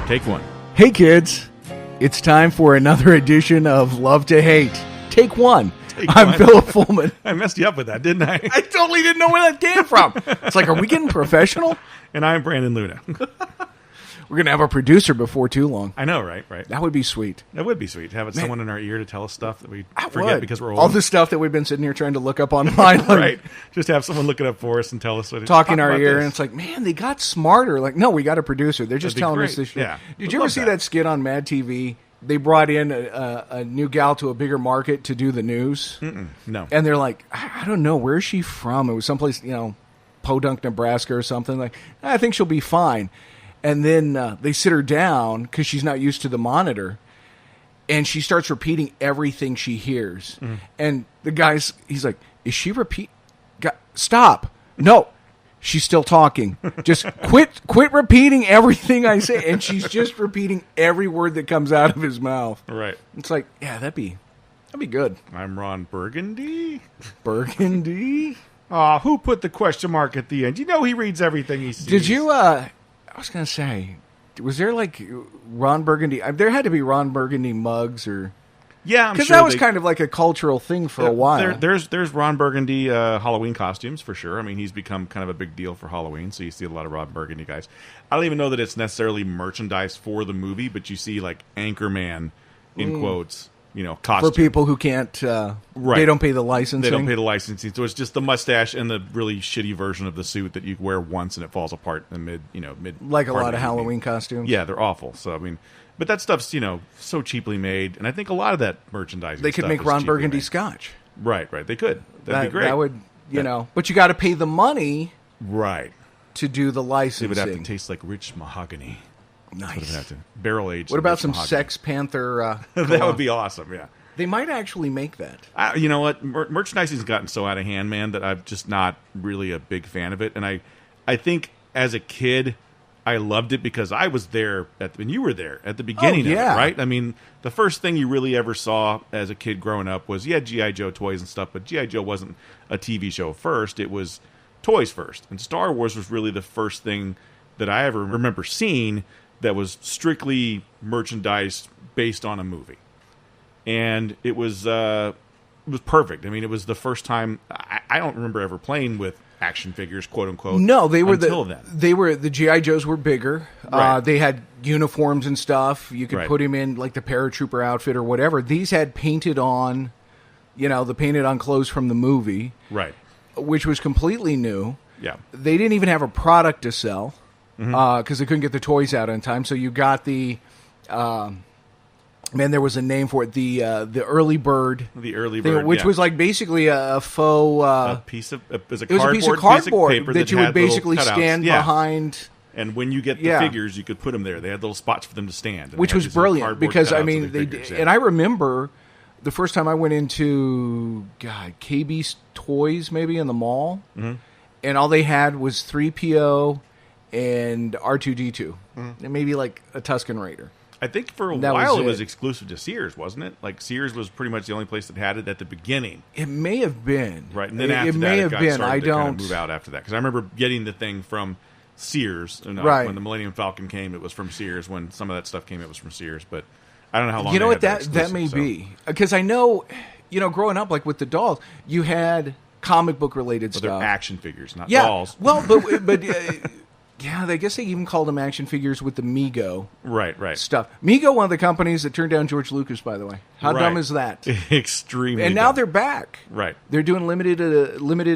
Take one. Hey kids, it's time for another edition of Love to Hate. Take one. I'm one. Philip Fullman. I messed you up with that, didn't I? I totally didn't know where that came from. It's like, are we getting professional? And I'm Brandon Luna. We're going to have a producer before too long. I know, right? That would be sweet. That would be sweet. Having someone in our ear to tell us stuff that we That forget would. because we're old. All the stuff that we've been sitting here trying to look up online. Right. Just have someone look it up for us and tell us what Talk in talk our about ear, this. and it's like, man, they got smarter. Like, no, we got a producer. They're just That'd be telling great. us this shit. Yeah. Did I'd you ever love see that. that skit on Mad TV? They brought in a new gal to a bigger market to do the news. No. And they're like, I don't know, where's she from? It was someplace, Podunk, Nebraska or something. Like, I think she'll be fine. And then they sit her down because she's not used to the monitor. And she starts repeating everything she hears. And the he's like, is she stop. No. She's still talking. Just quit repeating everything I say. And she's just repeating every word that comes out of his mouth. Right. It's like, yeah, that'd be good. I'm Ron Burgundy. Burgundy? Aw, who put the question mark at the end? You know he reads everything he sees. Did you, I was going to say, was there like Ron Burgundy? There had to be Ron Burgundy mugs or... Yeah, I'm Because sure that was kind of like a cultural thing for a while. There's Ron Burgundy Halloween costumes for sure. I mean, he's become kind of a big deal for Halloween, so you see a lot of Ron Burgundy guys. I don't even know that it's necessarily merchandise for the movie, but you see like Anchorman in quotes, costume. For people who can't, Right. They don't pay the licensing. They don't pay the licensing, so it's just the mustache and the really shitty version of the suit that you wear once and it falls apart in the mid. Like a part lot of the evening. Halloween costumes. Yeah, they're awful. So I mean, but that stuff's so cheaply made, and I think a lot of that merchandising. They could stuff make is Ron cheaply Burgundy made. scotch. Right. They could. That'd be great. That would, but you got to pay the money Right. to do the licensing. It would have to taste like rich mahogany. Nice. It would have to barrel aged. What about rich some mahogany. Sex Panther? That would be awesome. Yeah. They might actually make that. You know what? Merchandising's gotten so out of hand, man, that I'm just not really a big fan of it. And I think as a kid, I loved it because I was there when you were there at the beginning of it, yeah. right? I mean, the first thing you really ever saw as a kid growing up was, G.I. Joe toys and stuff, but G.I. Joe wasn't a TV show first. It was toys first. And Star Wars was really the first thing that I ever remember seeing that was strictly merchandise based on a movie. And it was perfect. I mean, it was the first time I don't remember ever playing with action figures, quote unquote. No, they were until then. The GI Joes were bigger. Right. They had uniforms and stuff. You could Right. put him in like the paratrooper outfit or whatever. These had painted on, the painted on clothes from the movie, Right. which was completely new. Yeah. They didn't even have a product to sell because they couldn't get the toys out in time. So you got the. There was a name for it. The early bird. The early thing, bird, which yeah. was like basically a faux. a piece of it was a It was a piece of cardboard paper that you would had little basically cutouts. stand Yeah. behind. And when you get the Yeah. figures, you could put them there. They had little spots for them to stand, and Which they had was these little brilliant cardboard because cutouts I of mean the they figures, did, yeah. and I remember the first time I went into KB Toys maybe in the mall, and all they had was 3PO and R2D2, and maybe like a Tusken Raider. I think for a That while was it was it. exclusive to Sears, wasn't it? Like Sears was pretty much the only place that had it at the beginning, It may have been right? And then It after may that, have it got been. started I to kind don't of move out after that because I remember getting the thing from Sears. Right. When the Millennium Falcon came, it was from Sears. When some of that stuff came, it was from Sears. But I don't know how long. You know they what had that may exclusive, so. be because I know, growing up like with the dolls, you had comic book related But they're stuff. action figures, not Yeah. dolls. Well, but yeah, I guess they even called them action figures with the Mego Right. stuff. Mego, one of the companies that turned down George Lucas, by the way. How Right. dumb is that? Extremely. And now dumb. they're back. Right. They're doing limited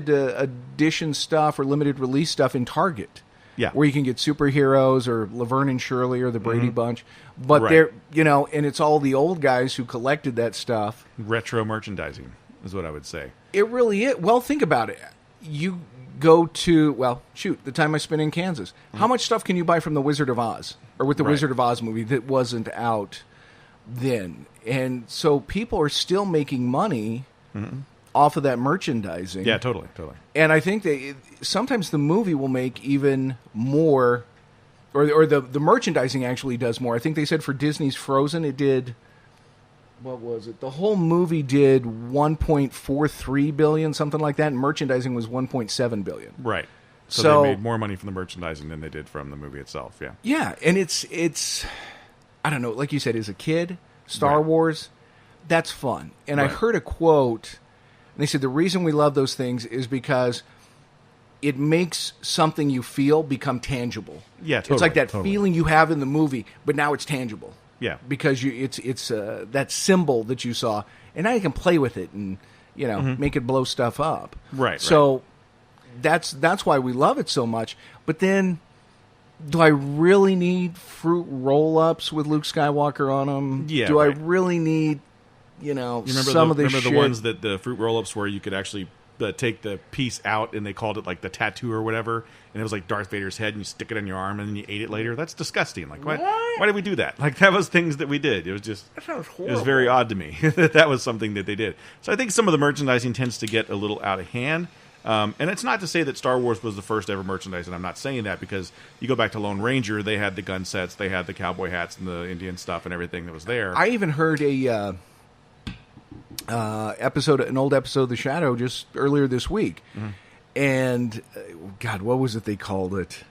edition stuff or limited release stuff in Target. Yeah. Where you can get superheroes or Laverne and Shirley or the Brady Bunch. But Right. they're, and it's all the old guys who collected that stuff. Retro merchandising is what I would say. It really is. Well, think about it. You go to, the time I spent in Kansas. How much stuff can you buy from The Wizard of Oz? Or with the Right. Wizard of Oz movie that wasn't out then? And so people are still making money off of that merchandising. Yeah, totally. And I think that sometimes the movie will make even more, or the merchandising actually does more. I think they said for Disney's Frozen, it did what was it? The whole movie did $1.43 billion, something like that, and merchandising was $1.7 billion. Right. So they made more money from the merchandising than they did from the movie itself. Yeah. Yeah, and it's I don't know, like you said, as a kid, Star Right. Wars, that's fun. And I Right. heard a quote, and they said the reason we love those things is because it makes something you feel become tangible. Yeah, It's like totally, that totally. feeling you have in the movie, but now it's tangible. Yeah. Because it's that symbol that you saw, and now you can play with it and make it blow stuff up. Right, So that's why we love it so much. But then, do I really need fruit roll-ups with Luke Skywalker on them? Yeah, Do right. I really need You remember some of this remember shit? the ones that the fruit roll-ups where you could actually take the piece out and they called it like the tattoo or whatever, and it was like Darth Vader's head, and you stick it on your arm and then you ate it later. That's disgusting. Like, why did we do that? Like, that was things that we did. It was just That sounds it horrible. was very odd to me that was something that they did. So I think some of the merchandising tends to get a little out of hand. And it's not to say that Star Wars was the first ever merchandise, and I'm not saying that, because you go back to Lone Ranger, they had the gun sets, they had the cowboy hats and the Indian stuff and everything that was there. I even heard an old episode of The Shadow just earlier this week, and God, what was it they called it?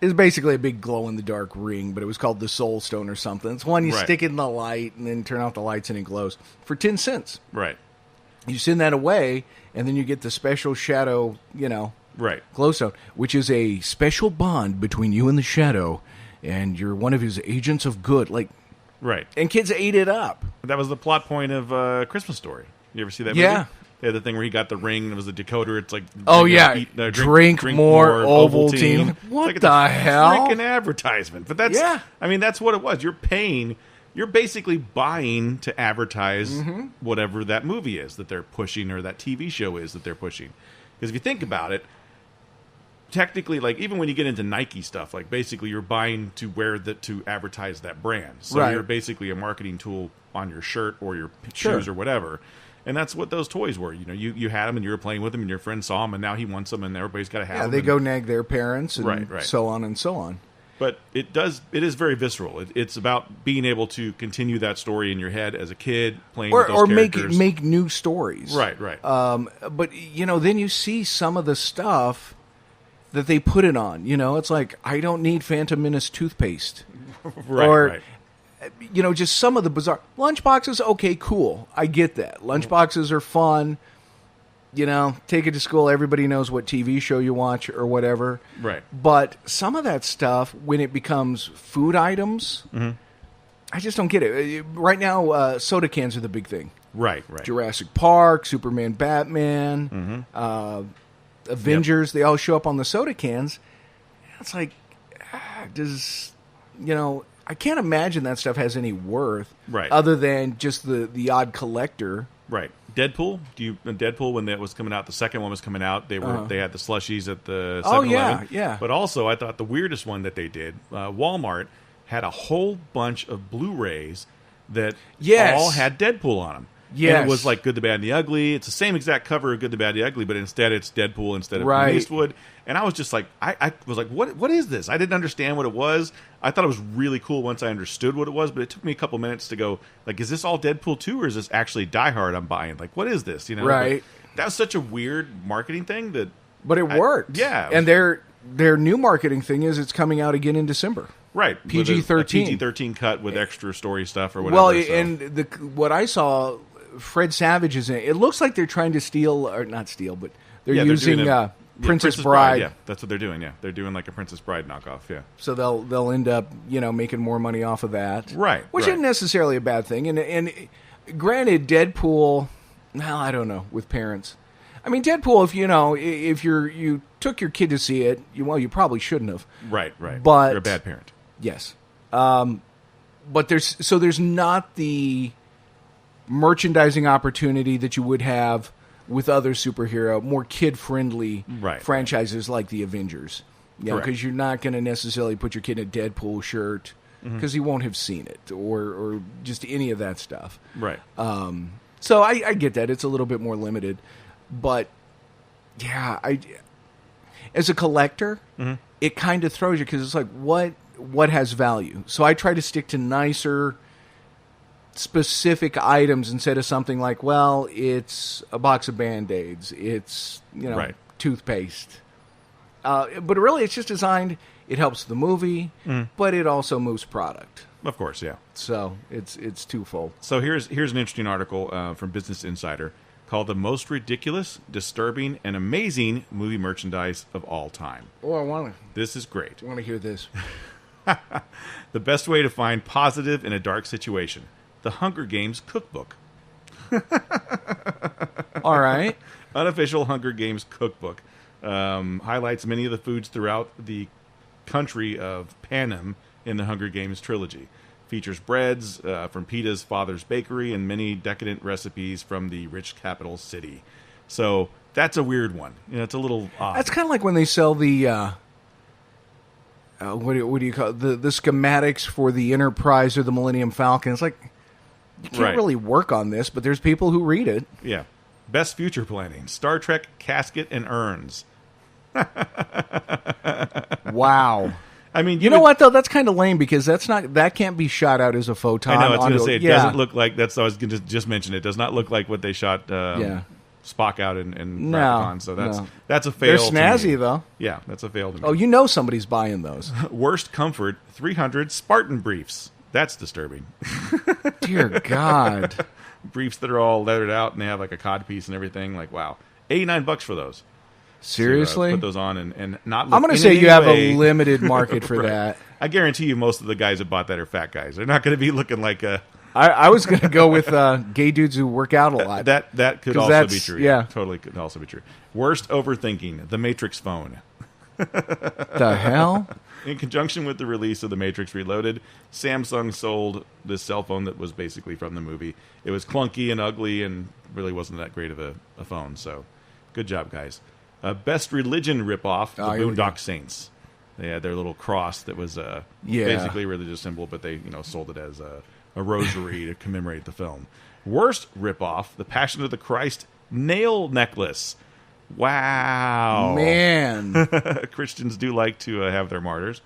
It was basically a big glow in the dark ring, but it was called the Soul Stone or something. It's one you Right. stick it in the light and then turn out the lights and it glows for 10 cents. Right. You send that away, and then you get the special Shadow, Right. glowstone, which is a special bond between you and the Shadow, and you're one of his agents of good. Like, Right. and kids ate it up. That was the plot point of Christmas Story. You ever see that movie? Yeah. They had the thing where he got the ring and it was a decoder. It's like, Oh, yeah. Drink more Ovaltine. What It's the like a hell? freaking advertisement. But that's, Yeah. I mean, that's what it was. You're basically buying to advertise Mm-hmm. whatever that movie is that they're pushing, or that TV show is that they're pushing. Because if you think about it, technically, like, even when you get into Nike stuff, like, basically you're buying to to advertise that brand. So Right. you're basically a marketing tool on your shirt or your Sure. shoes or whatever. And that's what those toys were. You had them and you were playing with them, and your friend saw them, and now he wants them, and everybody's got to have Yeah, them. they and- go nag their parents, and Right. so on and so on. But it is very visceral. It's about being able to continue that story in your head as a kid, playing with those Or make characters. make new stories. Right. But then you see some of the stuff that they put it on. It's like, I don't need Phantom Menace toothpaste. Right, or right. Just some of the bizarre lunchboxes. Okay, cool. I get that. Lunchboxes are fun. Take it to school. Everybody knows what TV show you watch or whatever. Right. But some of that stuff, when it becomes food items, I just don't get it. Right now, soda cans are the big thing. Right. Jurassic Park, Superman, Batman, Avengers, they all show up on the soda cans. It's like, I can't imagine that stuff has any worth, Right. other than just the odd collector. Right. Deadpool. Deadpool, when that was coming out, the second one was coming out. They had the slushies at the 7-Eleven. Oh, yeah. But also, I thought the weirdest one that they did, Walmart had a whole bunch of Blu-rays that Yes. all had Deadpool on them. Yes. And it was like Good, the Bad, and the Ugly. It's the same exact cover of Good, the Bad, and the Ugly, but instead it's Deadpool instead of Right. Clint Eastwood. And I was just like, I was like, what is this? I didn't understand what it was. I thought it was really cool once I understood what it was, but it took me a couple minutes to go, like, is this all Deadpool 2, or is this actually Die Hard I'm buying? Like, what is this? Right. But that was such a weird marketing thing that. But it worked. Yeah. And their new marketing thing is it's coming out again in December. Right. PG-13. PG-13 cut with extra story stuff or whatever. Well, so. and what I saw, Fred Savage is in it. It looks like they're trying to steal, or not steal, but they're Yeah, using doing Princess Bride. Yeah, that's what they're doing. Yeah, they're doing like a Princess Bride knockoff. Yeah. So they'll end up making more money off of that, Right, Which right. isn't necessarily a bad thing. And granted, Deadpool. Well, I don't know with parents. I mean, Deadpool. If you took your kid to see it, you probably shouldn't have. Right. But- you're a bad parent. Yes, but there's not the merchandising opportunity that you would have with other superhero, more kid-friendly Right. franchises like the Avengers. Correct. Because you're not going to necessarily put your kid in a Deadpool shirt because he won't have seen it or just any of that stuff. Right. So I get that. It's a little bit more limited. But, yeah, as a collector, it kind of throws you because it's like, what has value? So I try to stick to nicer, specific items instead of something like, well, it's a box of Band-Aids. It's, Right. toothpaste. But really, it's just designed. It helps the movie, but it also moves product. Of course, yeah. So it's twofold. So here's an interesting article from Business Insider called "The Most Ridiculous, Disturbing, and Amazing Movie Merchandise of All Time." Oh, I want This is great. to hear this. The best way to find positive in a dark situation: The Hunger Games Cookbook. All right. Unofficial Hunger Games Cookbook highlights many of the foods throughout the country of Panem in the Hunger Games trilogy. Features breads from Peta's father's bakery and many decadent recipes from the rich capital city. So that's a weird one. It's a little odd. That's kind of like when they sell the what do you call it? The schematics for the Enterprise or the Millennium Falcon. It's like you can't Right. really work on this, but there's people who read it. Yeah. Best future planning: Star Trek casket and urns. Wow. I mean, You know what though? That's kind of lame because that can't be shot out as a photon. I know. I was going to onto- say it yeah. doesn't look like that's. I was going to just mention it does not look like what they shot. Yeah. Spock out in No, Rathacon. So no. that's a fail. They're to snazzy me. though. Yeah, that's a fail to me. Oh, you know somebody's buying those. Worst comfort: 300 Spartan briefs. That's disturbing. Dear God. Briefs that are all leathered out and they have like a cod piece and everything. Like wow, $89 for those. Seriously? To, put those on and not. Look I'm going to in say any you have way- a limited market for Right. that. I guarantee you, most of the guys that bought that are fat guys. They're not going to be looking like a. I was going to go with gay dudes who work out a lot. That could 'Cause also be that's- true. yeah. Totally could also be true. Worst overthinking: The Matrix phone. The hell? In conjunction with the release of The Matrix Reloaded, Samsung sold this cell phone that was basically from the movie. It was clunky and ugly and really wasn't that great of a phone. So, good job, guys. Best religion ripoff: The Oh, here we go. Boondock Saints. They had their little cross that was basically a religious symbol, but they sold it as a rosary to commemorate the film. Worst ripoff: The Passion of the Christ nail necklace. Wow, Man. Christians do like to have their martyrs,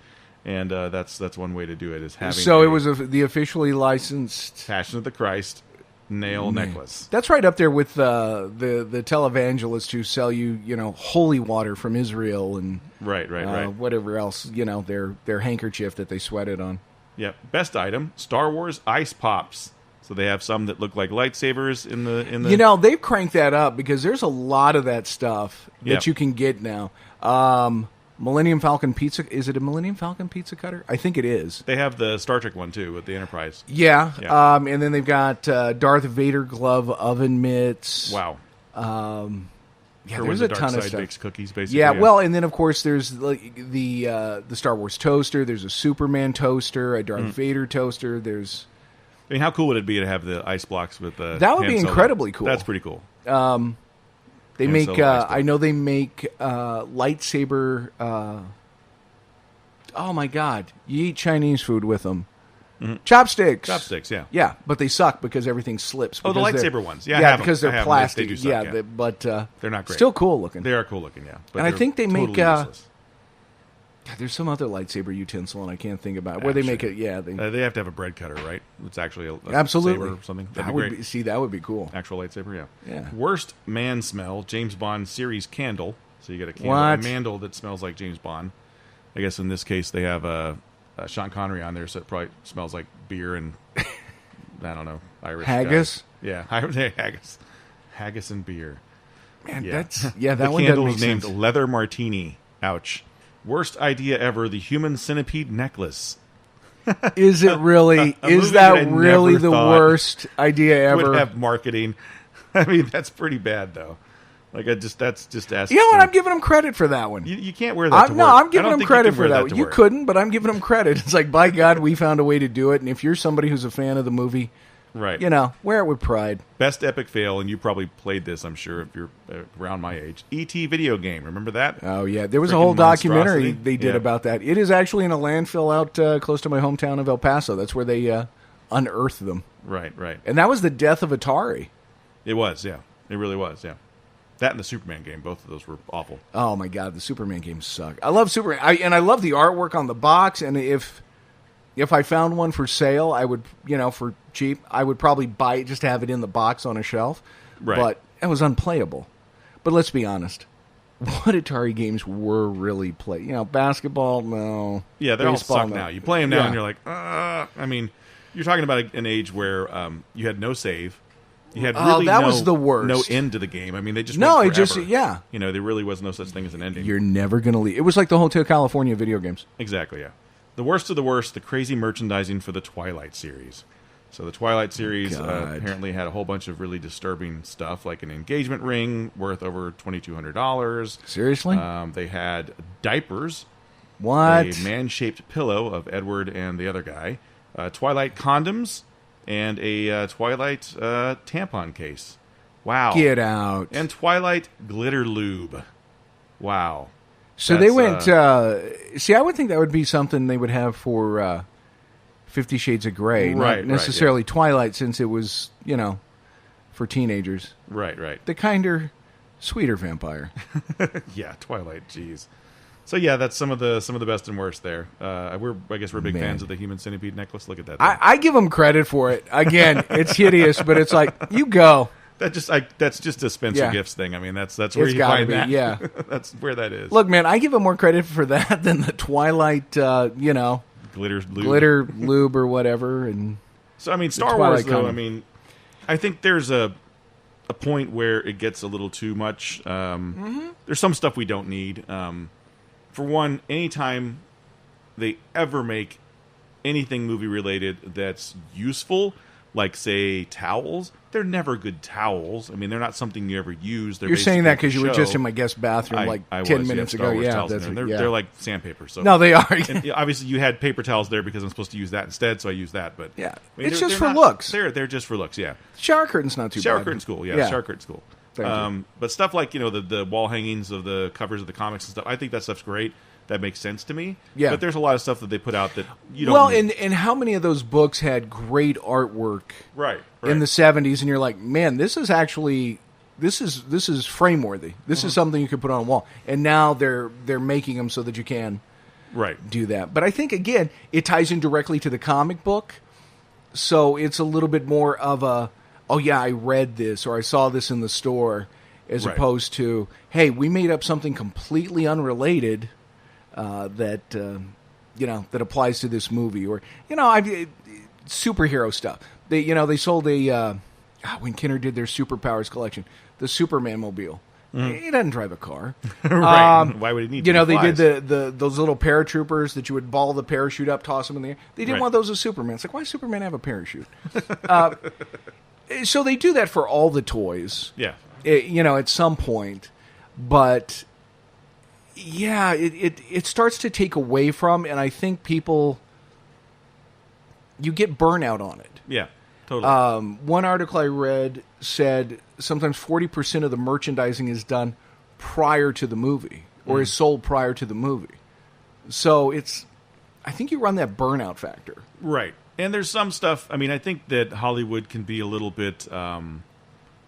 and that's one way to do it is having. So it was the officially licensed. Passion of the Christ nail necklace. That's right up there with the televangelists who sell you, holy water from Israel and Right. whatever else, their handkerchief that they sweated on. Yep. Best item: Star Wars ice pops. So they have some that look like lightsabers in the. They've cranked that up because there's a lot of that stuff that Yep. you can get now. Millennium Falcon pizza. Is it a Millennium Falcon pizza cutter? I think it is. They have the Star Trek one too with the Enterprise. Yeah. Yeah. And then they've got Darth Vader glove oven mitts. Wow. Yeah, For when there's the a dark ton of side stuff. bakes cookies, basically. Yeah, well, and then of course there's the Star Wars toaster. There's a Superman toaster, a Darth Vader toaster. There's I mean, how cool would it be to have the ice blocks with the? That would be Han Solo? incredibly cool. That's pretty cool. they Han make. Solo ice block. I know they make lightsaber. Oh my God! You eat Chinese food with them. Chopsticks. Chopsticks, yeah. Yeah, but they suck because everything slips. Oh, the because they're- lightsaber ones. Yeah, I yeah, have 'em. because I they're have 'em. plastic. They do suck, yeah. but They're not great. Still cool looking. They are cool looking, yeah. But And I they're think they make, totally useless. God, there's some other lightsaber utensil, and I can't think about it. Where they make sure. it. Yeah, they, They have to have a bread cutter, right? It's actually a absolutely saber or something. That'd That be would great. see, that would be cool. Actual lightsaber, yeah. Yeah. Worst man smell: James Bond series candle. So you get a candle, What? a mandel that smells like James Bond. I guess in this case they have Sean Connery on there, so it probably smells like beer and I don't know, Irish Haggis? guys. Yeah, haggis and beer. Man, Yeah. that's that The one candle doesn't is make named sense. Leather Martini. Ouch. Worst idea ever: the human centipede necklace. Is it really? A movie Is that I that really never the thought worst idea ever? Would have marketing. I mean, that's pretty bad though. Like that's just asking. You know what? I'm giving them credit for that one. You can't wear that to work. No, I'm I giving don't them think you credit can for wear that. to You work. couldn't, but I'm giving them credit. It's like, by God, we found a way to do it. And if you're somebody who's a fan of the movie, Right. wear it with pride. Best epic fail, and you probably played this, I'm sure, if you're around my age. E.T. video game. Remember that? Oh yeah, there was a Freaking whole documentary monstrosity. they did Yeah. about that. It is actually in a landfill out close to my hometown of El Paso. That's where they unearthed them, Right. and that was the death of Atari. It was, yeah. It really was, yeah. That and the Superman game, both of those were awful. Oh my God, the Superman games suck. I love Superman, and I love the artwork on the box. And if I found one for sale, I would, for cheap, I would probably buy it just to have it in the box on a shelf. Right. But it was unplayable. But let's be honest, what Atari games were really played. Basketball, no. Yeah, they all Baseball, suck no. now. You play them now, Yeah. and you're like, I mean, you're talking about an age where you had no save. You had really that was the worst. no end to the game. I mean, they just No, went it just forever. yeah. There really was no such thing as an ending. You're never gonna leave. It was like the Hotel California video games. Exactly, yeah. The worst of the worst, the crazy merchandising for the Twilight series. So the Twilight series God. apparently had a whole bunch of really disturbing stuff, like an engagement ring worth over $2,200. Seriously? They had diapers, What? a man-shaped pillow of Edward and the other guy, Twilight condoms, and a Twilight tampon case. Wow. Get out. And Twilight glitter lube. Wow. So That's, they went. See, I would think that would be something they would have for 50 Shades of Grey, Right, not necessarily Twilight, since it was for teenagers. Right. The kinder, sweeter vampire. Yeah, Twilight. Jeez. So yeah, that's some of the best and worst there. I guess we're big Man. fans of the Human Centipede necklace. Look at that. Thing. I give them credit for it. Again, it's hideous, but it's like, you go. That's just a Spencer Yeah. Gifts thing. I mean, that's where It's you gotta find be, that. yeah. That's where that is. Look, man, I give them more credit for that than the Twilight, glitter lube. glitter lube or whatever. And So I mean, Star Twilight Wars though. condom. I mean, I think there's a point where it gets a little too much. There's some stuff we don't need. For one, anytime they ever make anything movie related that's useful, like say towels, they're never good towels. I mean, they're not something you ever use. They're you're saying that basically because you were show. just in my guest bathroom I 10 was, minutes Star ago. Wars Yeah, towels in that's there. yeah. They're like sandpaper. So No, they are. and, obviously, you had paper towels there because I'm supposed to use that instead, so I use that. But Yeah. I mean, It's they're just for not- looks. They're just for looks. Yeah, Shower curtain's not too shower bad. curtain's cool. Yeah, shower curtain's cool. Thank you. But stuff like the wall hangings of the covers of the comics and stuff, I think that stuff's great. That makes sense to me. Yeah. But there's a lot of stuff that they put out that you don't. Well, need. and how many of those books had great artwork right. in the 70s, and you're like, man, this is actually this is frame worthy. This is something you could put on a wall. And now they're making them so that you can right. do that. But I think again, it ties in directly to the comic book, so it's a little bit more of a, oh yeah, I read this or I saw this in the store, as Right. opposed to, hey, we made up something completely unrelated that that applies to this movie, or superhero stuff. They sold a when Kenner did their superpowers collection, the Superman mobile. He doesn't drive a car. right. Why would he need? They flies? did those little paratroopers that you would ball the parachute up, toss them in the air. They didn't Right. want those as Superman. It's like, why does Superman have a parachute? So they do that for all the toys. Yeah. At some point, but yeah, it starts to take away from, and I think you get burnout on it. Yeah. Totally. One article I read said sometimes 40% of the merchandising is done prior to the movie, or is sold prior to the movie. So I think you run that burnout factor. Right. And there's some stuff, I mean, I think that Hollywood can be a little bit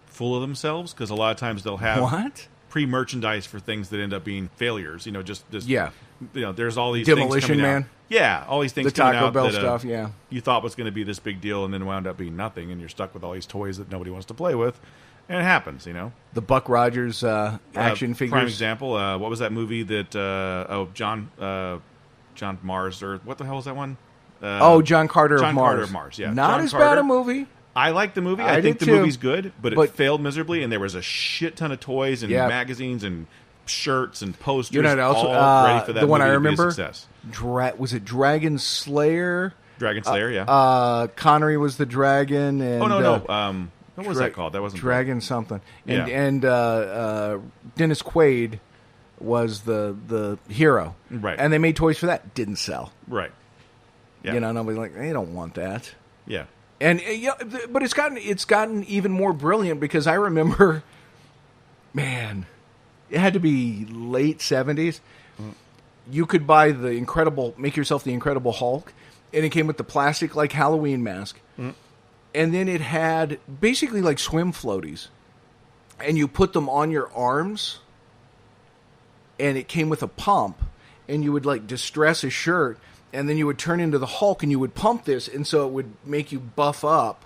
full of themselves, because a lot of times they'll have What? pre-merchandise for things that end up being failures. Just Yeah. There's all these Demolition things coming Man. out. Yeah, all these things The coming Taco out Bell that, stuff, yeah. you thought was going to be this big deal, and then wound up being nothing, and you're stuck with all these toys that nobody wants to play with, and it happens. The Buck Rogers action figures. Prime example. What was that movie that? John Mars, or what the hell was that one? John Carter John of Mars. Carter of Mars, yeah. Not John as Carter. bad a movie. I like the movie. I I think did the too. movie's good, but it But- failed miserably, and there was a shit ton of toys and Yeah. magazines and shirts and posters, You know what else? all ready for that the one movie I to be a remember, success. Was it Dragon Slayer? Dragon Slayer, yeah. Connery was the dragon, and Oh no. What was that called? That wasn't Dragon something. And Yeah. Dennis Quaid was the hero. Right. And they made toys for that. Didn't sell. right. Yeah. Nobody's like, they don't want that. Yeah. And but it's gotten even more brilliant, because I remember, man, it had to be late 70s. You could buy make yourself the Incredible Hulk, and it came with the plastic like Halloween mask. And then it had basically like swim floaties, and you put them on your arms, and it came with a pump, and you would like distress a shirt, and then you would turn into the Hulk, and you would pump this, and so it would make you buff up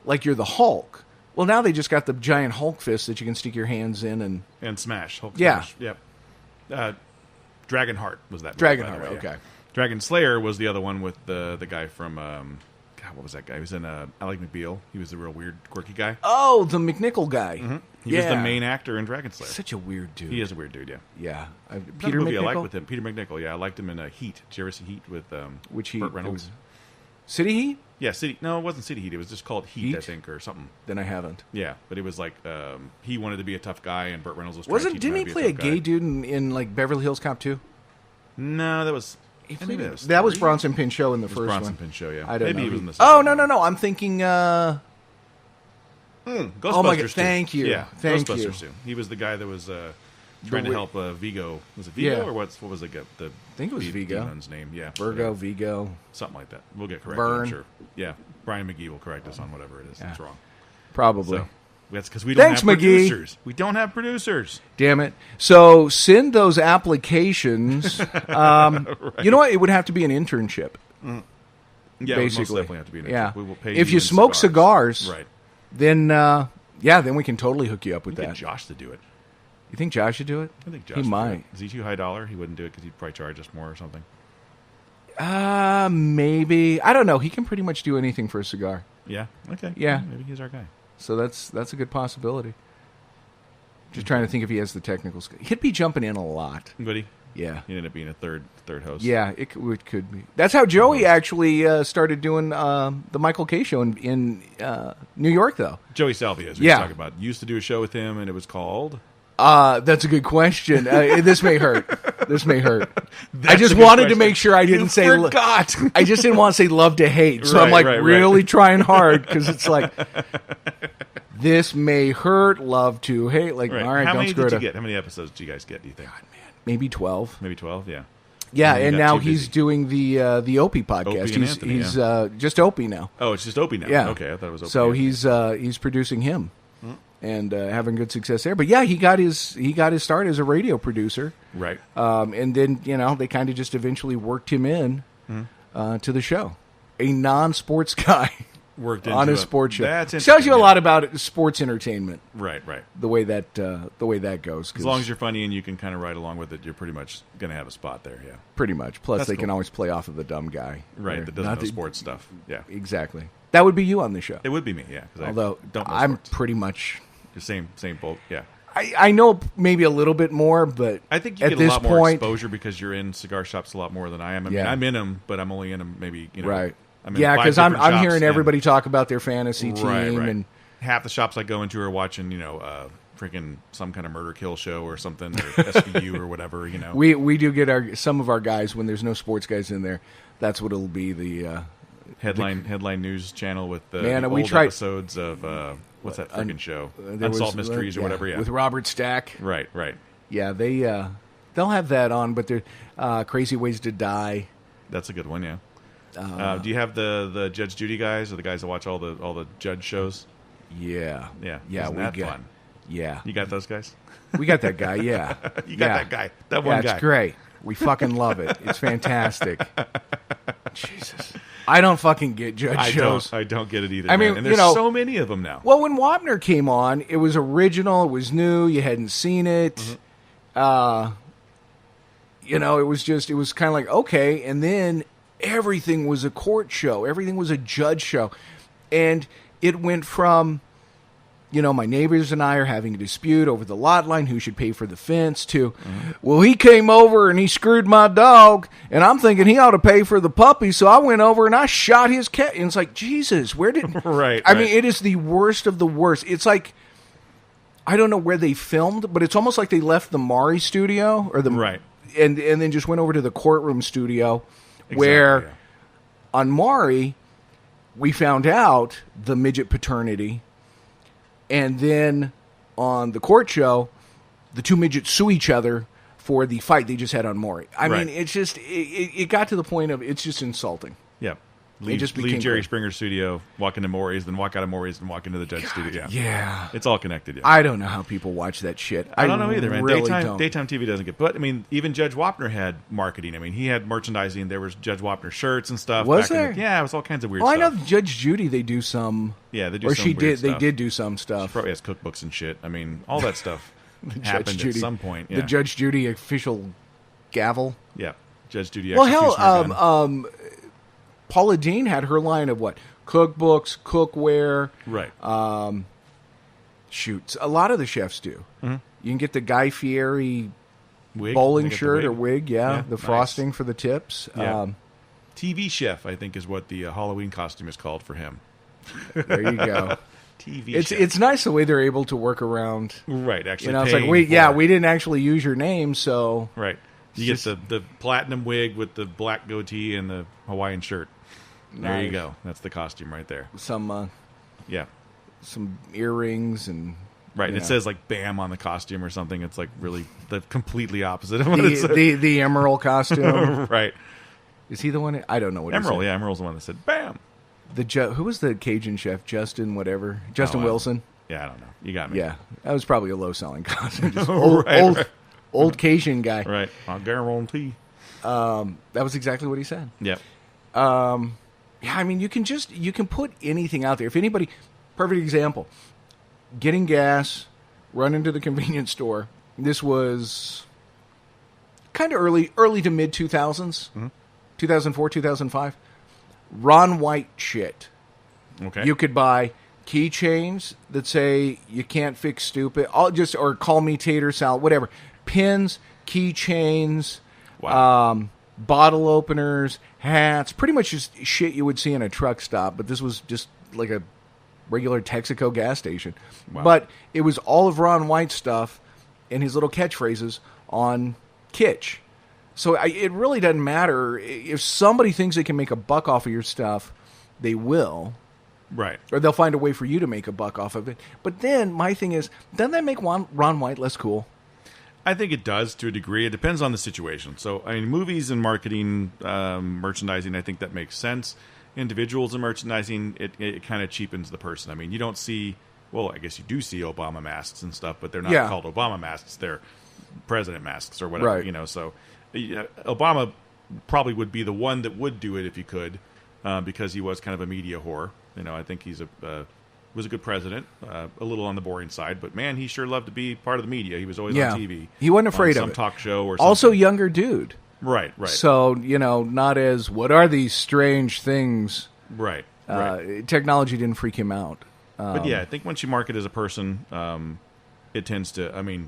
like you're the Hulk. Well, now they just got the giant Hulk fist that you can stick your hands in And Smash. Hulk Yeah. Smash. Yep. Dragonheart was that movie, by the Dragonheart. way, yeah. Okay. Dragon Slayer was the other one with the guy from God, what was that guy? He was in Ally McBeal. He was the real weird, quirky guy. Oh, the McNichol guy. He was the main actor in Dragon Slayer. Such a weird dude. He is a weird dude, yeah. Yeah. Peter movie I McNichol. liked with him. Peter McNichol, yeah. I liked him in Heat. Did you ever see Heat with Which Heat? Burt Reynolds? City Heat? Yeah, City. No, it wasn't City Heat. It was just called Heat, I Heat? think, or something. Then I haven't. Yeah, but it was like he wanted to be a tough guy, and Burt Reynolds was trying to Wasn't? teach him Didn't how he to be play a tough gay guy. dude in like Beverly Hills Cop 2? No, that was. He I think played it it. was That was three. Bronson Pinchot in the It was first Bronson one. Pinchot, yeah. I don't Maybe know. he was in the Oh second no one. no! I'm thinking. Ghostbusters Oh my God, 2. thank you. Yeah, Thank Ghostbusters you. 2. He was the guy that was trying to wi- help Vigo. Was it Vigo Yeah. or what was the I think it was Vigo. demon's name? Yeah, Virgo, whatever. Vigo. Something like that. We'll get corrected, Burn. I'm sure. Yeah, Brian McGee will correct us on whatever it is that's wrong. Probably. So that's because we don't Thanks, have McGee. producers. We don't have producers. Damn it. So send those applications. You know what? It would have to be an internship. Yeah, it would most Basically. definitely have to be an Yeah. internship. We will pay If you in smoke cigars, right? then then we can totally hook you up with Get that. Josh to do it. You think Josh should do it? I think Josh He would do might. it. Is he too high dollar? He wouldn't do it because he'd probably charge us more or something. Maybe. I don't know. He can pretty much do anything for a cigar. Yeah. Okay. Yeah. Maybe he's our guy. So that's a good possibility. Just trying to think if he has the technical skill. He'd be jumping in a lot. But he Yeah. ended up being a third host. Yeah, it could be. That's how Joey actually started doing the Michael K show in New York, though. Joey Salvia, as we Yeah. were talking about, used to do a show with him, and it was called. That's a good question. This may hurt. This may hurt. I That's just a good wanted to question. make sure I didn't You say. forgot. I just didn't want to say love to hate. So I'm Right, like right, right. really trying hard because it's like this may hurt. Love to hate. Like Right. all right, How don't many screw did it you up. get? How many episodes did you guys get? Do you think? Maybe 12. Maybe 12. Yeah. Yeah, You and got now too he's busy. doing the Opie podcast. Opie and he's Anthony, he's just Opie now. Oh, it's just Opie now. Yeah. Okay, I thought it was Opie. So and- he's producing him and having good success there. But yeah, he got his start as a radio producer, right. and then they kind of just eventually worked him in to the show. A non-sports guy Worked on into a it. sports show. That's Tells you a interesting, lot about sports entertainment. Right. The way that goes. 'cause As long as you're funny and you can kind of ride along with it, you're pretty much going to have a spot there. Yeah. pretty much. Plus, That's they can cool. always play off of the dumb guy. Right. Or That doesn't not know the- sports stuff. Yeah. Exactly. That would be you on the show. It would be me. Yeah. 'Cause Although I don't know I'm sports. pretty much. The same boat. Yeah. I know maybe a little bit more, but I think you at get a this lot more point, exposure because you're in cigar shops a lot more than I am. I mean, Yeah. I'm in them, but I'm only in them maybe right? I'm in Yeah, 5 because I'm different shops hearing and- everybody talk about their fantasy team, Right. and half the shops I go into are watching, freaking some kind of murder kill show or something, or SVU or whatever. we do get some of our guys when there's no sports guys in there. That's what it'll be. The headline news channel with the, Man, the we old tried- episodes of what's that freaking show? there Unsolved was, Mysteries or whatever. Yeah. with Robert Stack. Right. Yeah, they'll have that on, but they're Crazy Ways to Die. That's a good one. Yeah. Do you have the Judge Judy guys or the guys that watch all the judge shows? Yeah, Yeah. yeah. Isn't We that got fun? yeah, You got those guys? we got that guy. Yeah, You got yeah. that guy. That one Yeah, guy. it's great. We fucking love it. It's fantastic. Jesus, I don't fucking get judge shows. I don't get it either. I mean, man. And there's so many of them now. Well, when Wapner came on, it was original. It was new. You hadn't seen it. Mm-hmm. It was kind of like, okay. And then everything was a court show. Everything was a judge show. And it went from, my neighbors and I are having a dispute over the lot line, who should pay for the fence, to, well, he came over and he screwed my dog, and I'm thinking he ought to pay for the puppy, so I went over and I shot his cat. And it's like, Jesus, where did... Right. I mean, it is the worst of the worst. It's like, I don't know where they filmed, but it's almost like they left the Maury studio or the Right. and then just went over to the courtroom studio, where Exactly, on Maury we found out the midget paternity, and then on the court show, the two midgets sue each other for the fight they just had on Maury. I Right. mean, it's just it got to the point of it's just insulting. Yeah. leave, just leave became Jerry great. Springer's studio, walk into Maury's, then walk out of Maury's, and walk into the Judge studio. Yeah. It's all connected. Yeah. I don't know how people watch that shit. I don't know either, man. Really don't. Daytime TV doesn't get. But I mean, even Judge Wapner had marketing. I mean, he had merchandising. There was Judge Wapner shirts and stuff. Was back in there? yeah, it was all kinds of weird Well, I stuff. know Judge Judy. They do some. Yeah, they do. Or some she weird did. Stuff. They did do some stuff. Probably has cookbooks and shit. I mean, all that stuff happened Judge Judy. at some point. Yeah. The Judge Judy official gavel. Yeah, Judge Judy. Well, executioner hell, gun. Paula Dean had her line of what? Cookbooks, cookware. Right. Shoots. A lot of the chefs do. Mm-hmm. You can get the Guy Fieri Wig. bowling They get the shirt or wig. Yeah, the nice. frosting for the tips. Yeah. TV chef, I think, is what the Halloween costume is called for him. There you go. TV chef. It's nice the way they're able to work around. Right, actually. You know, it's like, paying wait, for yeah, it. we didn't actually use your name, so Right. You get the platinum wig with the black goatee and the Hawaiian shirt. There you Nice. go. That's the costume right there. some Yeah. earrings and Right. you It know. says like BAM on the costume or something. It's like really the completely opposite of what it says. the Emerald costume. Right. Is he the one? I don't know what Emerald. he said. Yeah, Emerald's the one that said BAM. Who was the Cajun chef? Justin whatever. Justin Oh, Wilson. Yeah, I don't know. You got me. Yeah, that was probably a low selling costume. Just Right, old, right. old Cajun guy. Right. I'll guarantee. That was exactly what he said. Yep. Yeah, I mean, you can put anything out there. If anybody, perfect example, getting gas, run into the convenience store. This was kind of early to mid 2000s, 2004, 2005. Ron White shit. Okay. You could buy keychains that say you can't fix stupid, or call me tater salad, whatever. Pins, keychains, Wow. bottle openers, hats, pretty much just shit you would see in a truck stop. But this was just like a regular Texaco gas station. Wow. But it was all of Ron White's stuff and his little catchphrases on kitsch. So it really doesn't matter. If somebody thinks they can make a buck off of your stuff, they will. Right. Or they'll find a way for you to make a buck off of it. But then my thing is, doesn't that make Ron White less cool? I think it does to a degree. It depends on the situation. So, I mean, movies and marketing, merchandising, I think that makes sense. Individuals and merchandising, it kind of cheapens the person. I mean, you don't see, well, I guess you do see Obama masks and stuff, but they're not Yeah. called Obama masks. They're president masks or whatever, Right. you know. So, Obama probably would be the one that would do it if he could, because he was kind of a media whore. You know, I think he's was a good president, a little on the boring side, but man, he sure loved to be part of the media. He was always Yeah. on TV. He wasn't afraid on of some it. talk show or something. Also, younger dude. Right, right, So, not as, what are these strange things? right. Technology didn't freak him out. But yeah, I think once you market as a person, it tends to. I mean,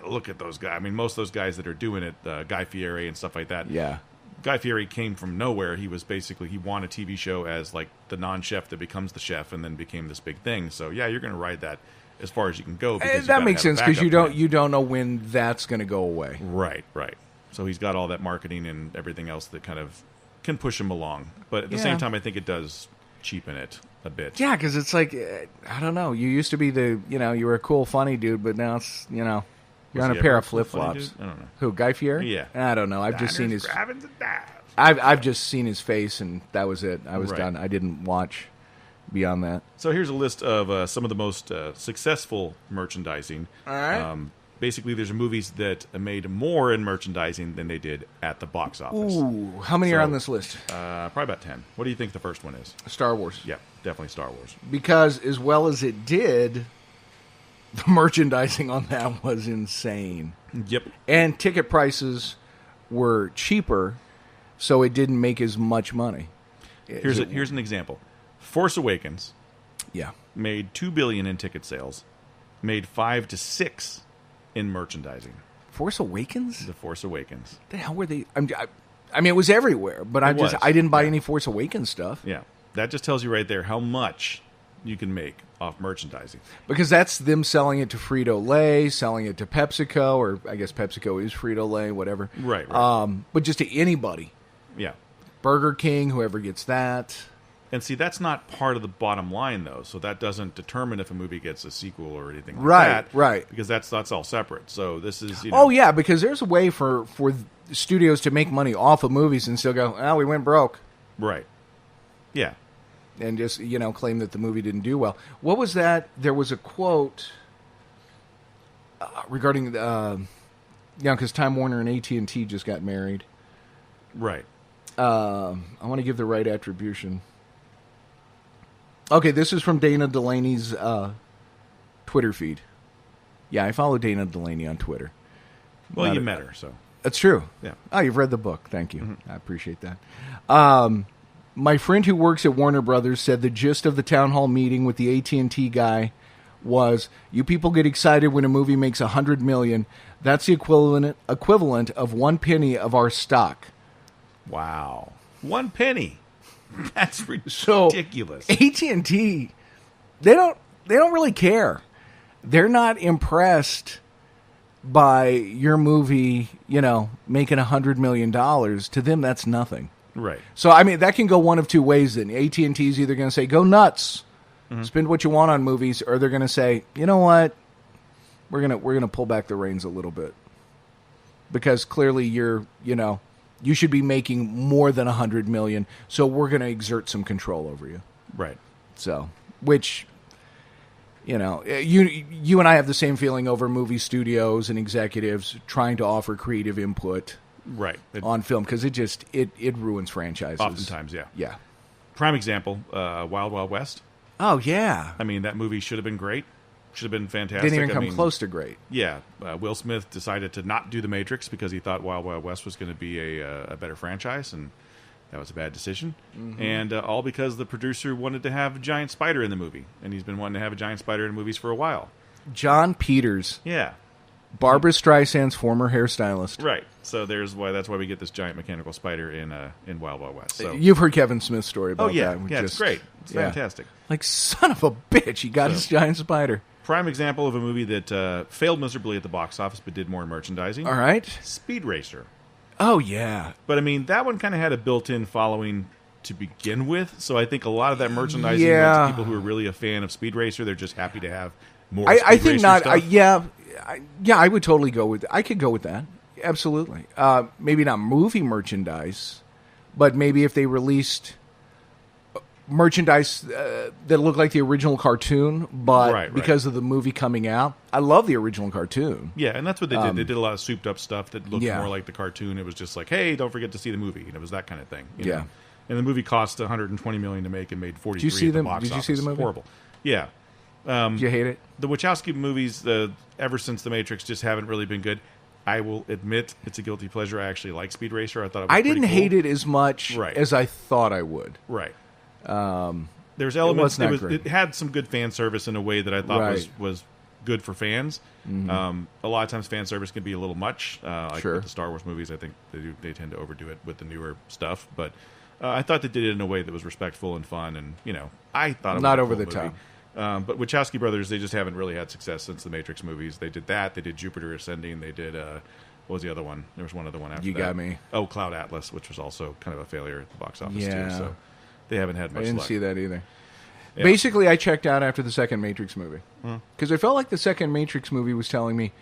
look at those guys. I mean, most of those guys that are doing it, Guy Fieri and stuff like that. Yeah. Guy Fieri came from nowhere. He was basically he won a TV show as like the non-chef that becomes the chef, and then became this big thing. So yeah, you're going to ride that as far as you can go. Because you That gotta makes have a sense because backup you plan. don't know when that's going to go away. Right, right. So he's got all that marketing and everything else that kind of can push him along. But at the Yeah. same time, I think it does cheapen it a bit. Yeah, because it's like, I don't know. You used to be you were a cool, funny dude, but now it's, you're Was on a he pair ever of a funny flip flops. dude? I don't know. Who, Guy Fieri? Yeah. I don't know. I've just seen Diners, his. drive-ins, and dives. I've just seen his face, and that was it. I was Right. done. I didn't watch beyond that. So here's a list of some of the most successful merchandising. All right. Basically, there's movies that made more in merchandising than they did at the box office. Ooh, how many are So- on this list? Probably about 10. What do you think the first one is? Star Wars. Yeah, definitely Star Wars. Because as well as it did, the merchandising on that was insane. Yep. And ticket prices were cheaper, so it didn't make as much money. Here's an example. Force Awakens Yeah. made $2 billion in ticket sales, made 5 to 6 in merchandising. Force Awakens? The Force Awakens. The hell were they? I mean, it was everywhere, but It was, I didn't buy yeah. any Force Awakens stuff Yeah, that just tells you right there how much you can make off merchandising. because that's them selling it to Frito-Lay, selling it to PepsiCo, or I guess PepsiCo is Frito-Lay, whatever. Right, right. But just to anybody, Yeah. Burger King, whoever gets that. And see, that's not part of the bottom line, though. So that doesn't determine if a movie gets a sequel or anything like Right, that. right. Because that's all separate. So this is, Oh yeah, because there's a way for studios to make money off of movies and still go, we went broke. Right. Yeah. and just claim that the movie didn't do well. What was that? There was a quote regarding because Time Warner and AT&T just got married. Right. I want to give the right attribution. Okay, this is from Dana Delaney's Twitter feed. Yeah, I follow Dana Delaney on Twitter. Well, you met her, so. That's true. Yeah. Oh, you've read the book. Thank you. I appreciate that. My friend who works at Warner Brothers said the gist of the town hall meeting with the AT&T guy was, you people get excited when a movie makes $100 million. That's the equivalent of 1 penny of our stock. Wow. 1 penny. That's So, ridiculous. AT&T, they don't really care. They're not impressed by your movie, making $100 million. To them, that's nothing. Right. So, I mean, that can go one of two ways then. AT&T is either going to say, go nuts, spend what you want on movies, or they're going to say, you know what, we're gonna pull back the reins a little bit. Because clearly you should be making more than $100 million, so we're going to exert some control over you. Right. So, which, you and I have the same feeling over movie studios and executives trying to offer creative input Right. on film, because it ruins franchises. Oftentimes, yeah. Yeah. Prime example, Wild Wild West. Oh, yeah. I mean, that movie should have been great. Should have been fantastic. Didn't even come close to great. Yeah. Will Smith decided to not do The Matrix because he thought Wild Wild West was going to be a better franchise, and that was a bad decision. And all because the producer wanted to have a giant spider in the movie, and he's been wanting to have a giant spider in movies for a while. John Peters, Yeah. Barbara Streisand's former hairstylist. Right. So that's why we get this giant mechanical spider in Wild Wild West. So. You've heard Kevin Smith's story about that. Yeah, it's great. It's fantastic. Like, son of a bitch, he got his giant spider. Prime example of a movie that failed miserably at the box office but did more in merchandising. All right. Speed Racer. Oh, yeah. But, I mean, that one kind of had a built-in following to begin with, so I think a lot of that merchandising went to people who are really a fan of Speed Racer. They're just happy to have more Speed I think Racer not. stuff. I would totally go with. I could go with that. Absolutely. Maybe not movie merchandise, but maybe if they released merchandise that looked like the original cartoon, but because of the movie coming out, I love the original cartoon. Yeah, and that's what they did. They did a lot of souped-up stuff that looked Yeah. more like the cartoon. It was just like, hey, don't forget to see the movie. And it was that kind of thing. You Yeah. know? And the movie cost $120 million to make and made 43 Did you see at the them? box Did you office. see the movie? Horrible. Yeah. Did you hate it? The Wachowski movies, ever since The Matrix, just haven't really been good. I will admit it's a guilty pleasure. I actually like Speed Racer. I thought it was I didn't pretty cool. hate it as much as I thought I would. Right. There's elements. was not great. It had some good fan service in a way that I thought Right. was good for fans. A lot of times fan service can be a little much. Like Sure. with the Star Wars movies, I think they tend to overdo it with the newer stuff. But I thought they did it in a way that was respectful and fun. And I thought it was Not a over cool the movie. But Wachowski brothers, they just haven't really had success since the Matrix movies. They did that. They did Jupiter Ascending. They did what was the other one? There was one other one after You that. got me. Oh, Cloud Atlas, which was also kind of a failure at the box office Yeah. too. So they haven't had I much didn't luck. see that either. Yeah. Basically, I checked out after the second Matrix movie because I felt like the second Matrix movie was telling me,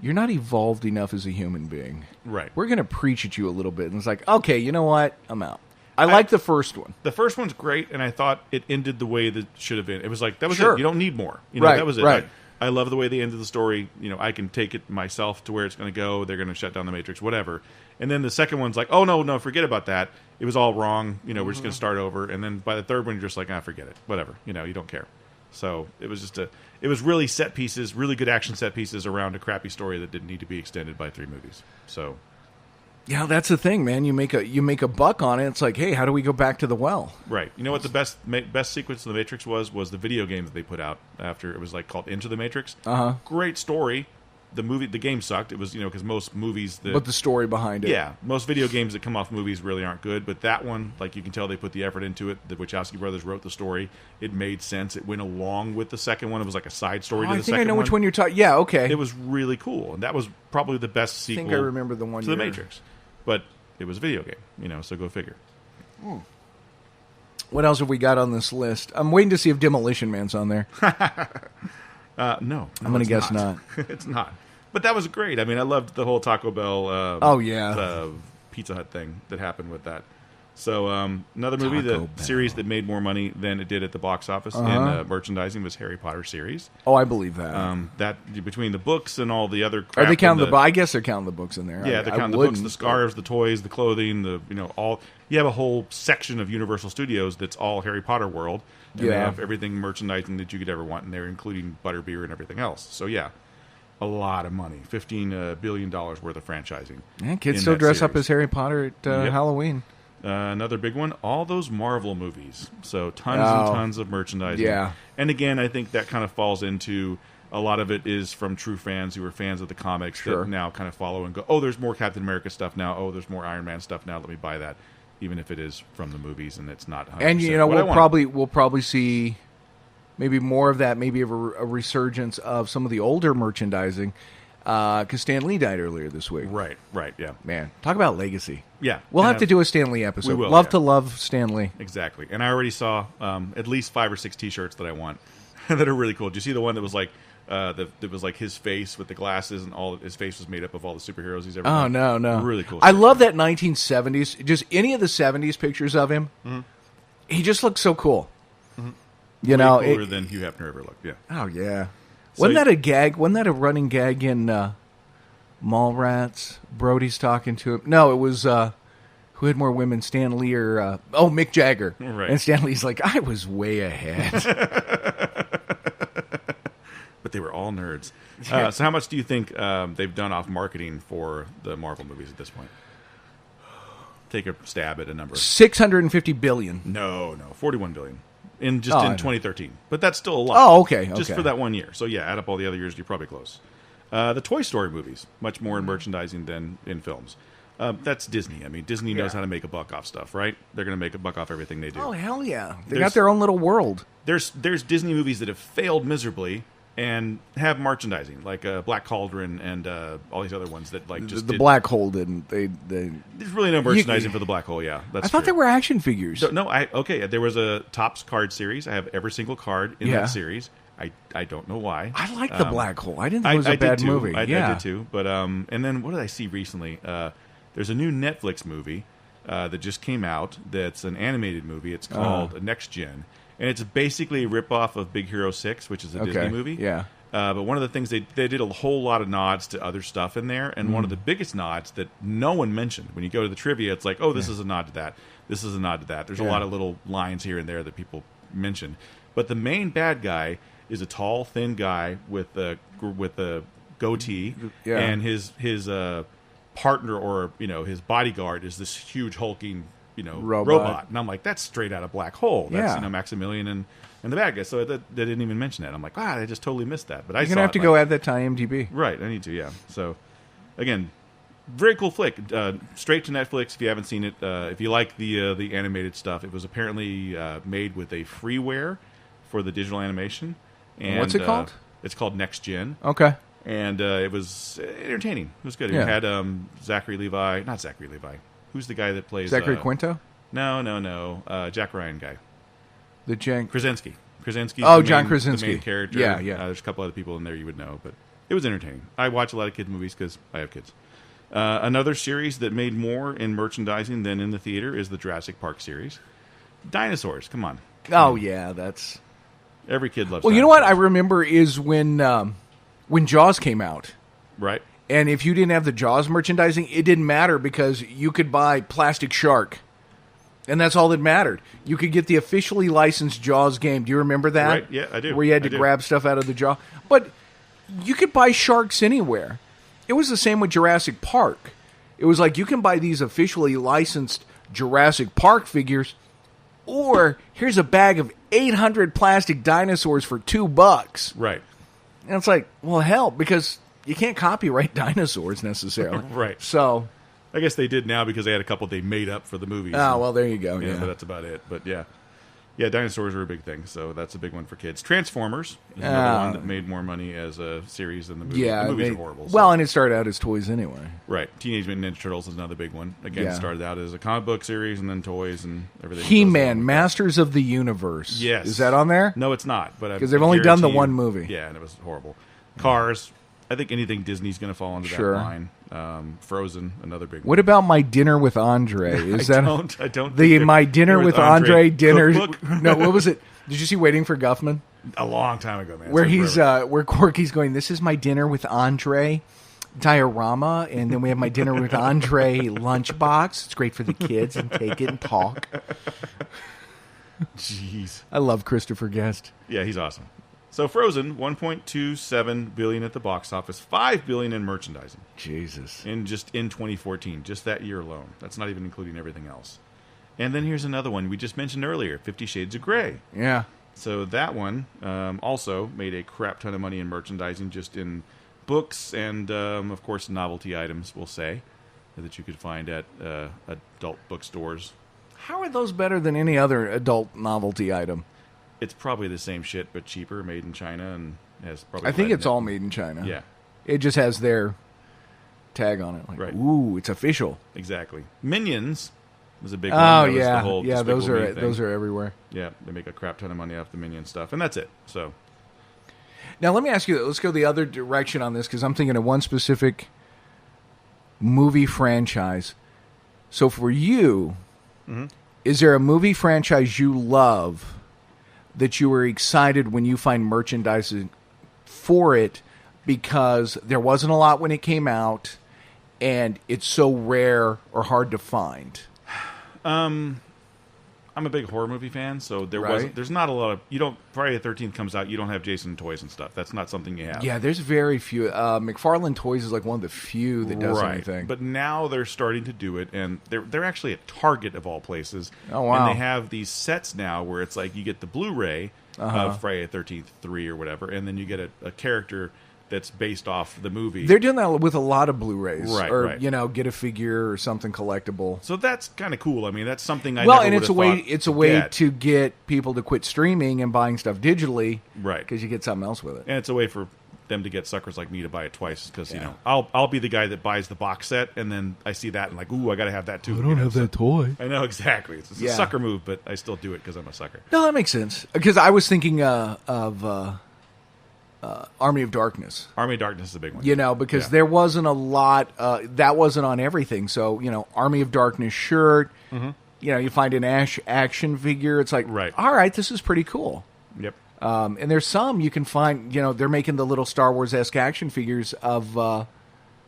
"You're not evolved enough as a human being. Right. We're going to preach at you a little bit." And it's like, okay, you know what? I'm out. I like the first one. The first one's great, and I thought it ended the way that it should have been. It was like, that was Sure. it. You don't need more. Right, That was it. right. I love the way they ended the story. I can take it myself to where it's going to go. They're going to shut down the Matrix, whatever. And then the second one's like, oh, no, forget about that. It was all wrong. We're just going to start over. And then by the third one, you're just like, forget it. Whatever. You don't care. So it was just it was really set pieces, really good action set pieces around a crappy story that didn't need to be extended by 3 movies. So... Yeah, that's the thing, man. You make a buck on it. It's like, hey, how do we go back to the well? Right. You know what the best sequence of the Matrix was the video game that they put out after it was like called Into the Matrix. Great story. The game sucked. It was because most movies But the story behind it, yeah, most video games that come off movies really aren't good. But that one, like you can tell, they put the effort into it. The Wachowski brothers wrote the story. It made sense. It went along with the second one. It was like a side story to the second one. I think I know which one you're talking. Yeah, okay. It was really cool, and that was probably the best sequel. I think I remember the one to the Matrix. But it was a video game, so go figure. What else have we got on this list? I'm waiting to see if Demolition Man's on there. No. I'm going to guess not. It's not. But that was great. I mean, I loved the whole Taco Bell Oh, yeah. Pizza Hut thing that happened with that. So another movie, Taco the series that made more money than it did at the box office in merchandising was Harry Potter series. Oh, I believe that. That between the books and all the other Are crap they counting and I guess they're counting the books in there. yeah, they're counting the books, the scarves, the toys, the clothing, all. You have a whole section of Universal Studios that's all Harry Potter world. And they have everything merchandising that you could ever want in there, including butterbeer and everything else. So yeah, a lot of money, $15 billion worth of franchising. Yeah, kids still dress up as Harry Potter at Halloween. Another big one, all those Marvel movies. So tons and tons of merchandising. Yeah. And again, I think that kind of falls into a lot of it is from true fans who are fans of the comics that now kind of follow and go, oh, there's more Captain America stuff now. Oh, there's more Iron Man stuff now. Let me buy that, even if it is from the movies and it's not 100% And we'll probably see maybe more of that, maybe a resurgence of some of the older merchandising. Because Stan Lee died earlier this week. Right, yeah. Man, talk about legacy. Yeah. We'll have to do a Stan Lee episode. We will, to love Stan Lee. Exactly. And I already saw at least 5 or 6 T-shirts that I want that are really cool. Did you see the one that was like that was like his face with the glasses and all his face was made up of all the superheroes he's ever done? Oh, no. Really cool. I love that 1970s, just any of the 70s pictures of him. Mm-hmm. He just looks so cool. Mm-hmm. You know, cooler than Hugh Hefner ever looked. Yeah. Oh, yeah. Wasn't that a gag? Wasn't that a running gag in Mallrats? Brody's talking to him. No, it was who had more women, Stan Lee or Mick Jagger. Right. And Stan Lee's like, I was way ahead. But they were all nerds. So how much do you think they've done off marketing for the Marvel movies at this point? Take a stab at a number. $650 billion. No, $41 billion. In 2013. But that's still a lot. Oh, okay. Just for that 1 year. So, yeah, add up all the other years, you're probably close. The Toy Story movies, much more in merchandising than in films. That's Disney. I mean, Disney knows how to make a buck off stuff, right? They're going to make a buck off everything they do. Oh, hell yeah. They got their own little world. There's Disney movies that have failed miserably and have merchandising, like Black Cauldron and all these other ones that like just the Black Hole didn't. There's really no merchandising for the Black Hole. Yeah, that's. I thought they were action figures. So, no, okay. There was a Topps card series. I have every single card in that series. I don't know why. I like the Black Hole. I didn't think it was a bad movie. I did too. But and then what did I see recently? There's a new Netflix movie that just came out. That's an animated movie. It's called Next Gen. And it's basically a ripoff of Big Hero 6, which is a Disney movie. Yeah. But one of the things, they did a whole lot of nods to other stuff in there. And one of the biggest nods that no one mentioned, when you go to the trivia, it's like, oh, this is a nod to that. This is a nod to that. There's a lot of little lines here and there that people mention. But the main bad guy is a tall, thin guy with a goatee. Yeah. And his partner or, his bodyguard is this huge hulking robot. And I'm like, that's straight out of Black Hole. That's Maximilian and the bad guy. So they didn't even mention that. I'm like, I just totally missed that. But you're gonna have to go add that to IMDb. Right, I need to. Yeah. So again, very cool flick. Straight to Netflix if you haven't seen it. If you like the animated stuff, it was apparently made with a freeware for the digital animation. And what's it called? It's called Next Gen. Okay. And it was entertaining. It was good. It had not Zachary Levi. Who's the guy that plays... Zachary Quinto? No. Jack Ryan guy. Krasinski. John Krasinski. The main character. Yeah. There's a couple other people in there you would know, but it was entertaining. I watch a lot of kids' movies because I have kids. Another series that made more in merchandising than in the theater is the Jurassic Park series. Dinosaurs, come on. Oh, yeah, that's... Every kid loves Well, dinosaurs. You know what I remember is when Jaws came out. Right. And if you didn't have the Jaws merchandising, it didn't matter because you could buy Plastic Shark. And that's all that mattered. You could get the officially licensed Jaws game. Do you remember that? Right, yeah, I do. Where you had to grab stuff out of the jaw. But you could buy sharks anywhere. It was the same with Jurassic Park. It was like you can buy these officially licensed Jurassic Park figures, or here's a bag of 800 plastic dinosaurs for $2. Right. And it's like, well, hell, because... You can't copyright dinosaurs necessarily. Right. So... I guess they did now because they had a couple they made up for the movies. Oh, well, there you go. Yeah. But that's about it. But yeah. Yeah, dinosaurs are a big thing, so that's a big one for kids. Transformers is another one that made more money as a series than the movie. Yeah. The movies are horrible. So. Well, and it started out as toys anyway. Right. Teenage Mutant Ninja Turtles is another big one. Again, started out as a comic book series and then toys and everything. He-Man, Masters of the Universe. Yes. Is that on there? No, it's not. Because they've only done the one movie. Yeah, and it was horrible. Cars. I think anything Disney's going to fall into that line. Frozen, another big one. What about My Dinner with Andre? Is I that don't the think My Dinner with Andre dinner? cookbook? No, what was it? Did you see Waiting for Guffman? A long time ago, man. Where It's like he's forever. where Corky's going, this is my dinner with Andre diorama, and then we have my dinner with Andre lunchbox. It's great for the kids and take it and talk. Jeez. I love Christopher Guest. Yeah, he's awesome. So Frozen, 1.27 billion at the box office, 5 billion in merchandising Jesus. in 2014, just that year alone. That's not even including everything else. And then here's another one we just mentioned earlier, 50 Shades of Grey. Yeah. So that one also made a crap ton of money in merchandising, just in books and, of course, novelty items, we'll say, that you could find at adult bookstores. How are those better than any other adult novelty item? It's probably the same shit, but cheaper, made in China, and has probably. I think lead it's in it. all made in China. Yeah, It just has their tag on it. Like, Right. ooh, it's official. exactly. Minions was a big one. Oh That was the yeah, whole yeah. Despicable Those Me are thing. those are everywhere. Yeah, they make a crap ton of money off the Minion stuff, and that's it. So Now let me ask you. Let's go the other direction on this because I'm thinking of one specific movie franchise. So for you, is there a movie franchise you love that you were excited when you find merchandising for it because there wasn't a lot when it came out and it's so rare or hard to find? I'm a big horror movie fan, so Right. there's not a lot of Friday the 13th comes out, you don't have Jason toys and stuff. That's not something you have. Yeah, there's very few. McFarlane Toys is like one of the few that does right. anything. But now they're starting to do it, and they're actually at Target of all places. Oh, wow. And they have these sets now where it's like you get the Blu-ray of Friday the 13th 3 or whatever, and then you get a character that's based off the movie. They're doing that with a lot of Blu-rays, Right, or right. get a figure or something collectible. So that's kind of cool. I mean, that's something I Well, never and would it's a have way thought it's a way get. to get people to quit streaming and buying stuff digitally, Right. Because you get something else with it. And it's a way for them to get suckers like me to buy it twice because Yeah. I'll be the guy that buys the box set and then I see that and like, ooh, I got to have that too. toy. I know exactly. It's a Yeah. sucker move, but I still do it because I'm a sucker. No, that makes sense. Because I was thinking of Army of Darkness. Army of Darkness is a big one. Because Yeah. there wasn't a lot. That wasn't on everything. So Army of Darkness shirt. You find an action figure. It's like, Right. all right, this is pretty cool. Yep. And there's some you can find. They're making the little Star Wars-esque action figures of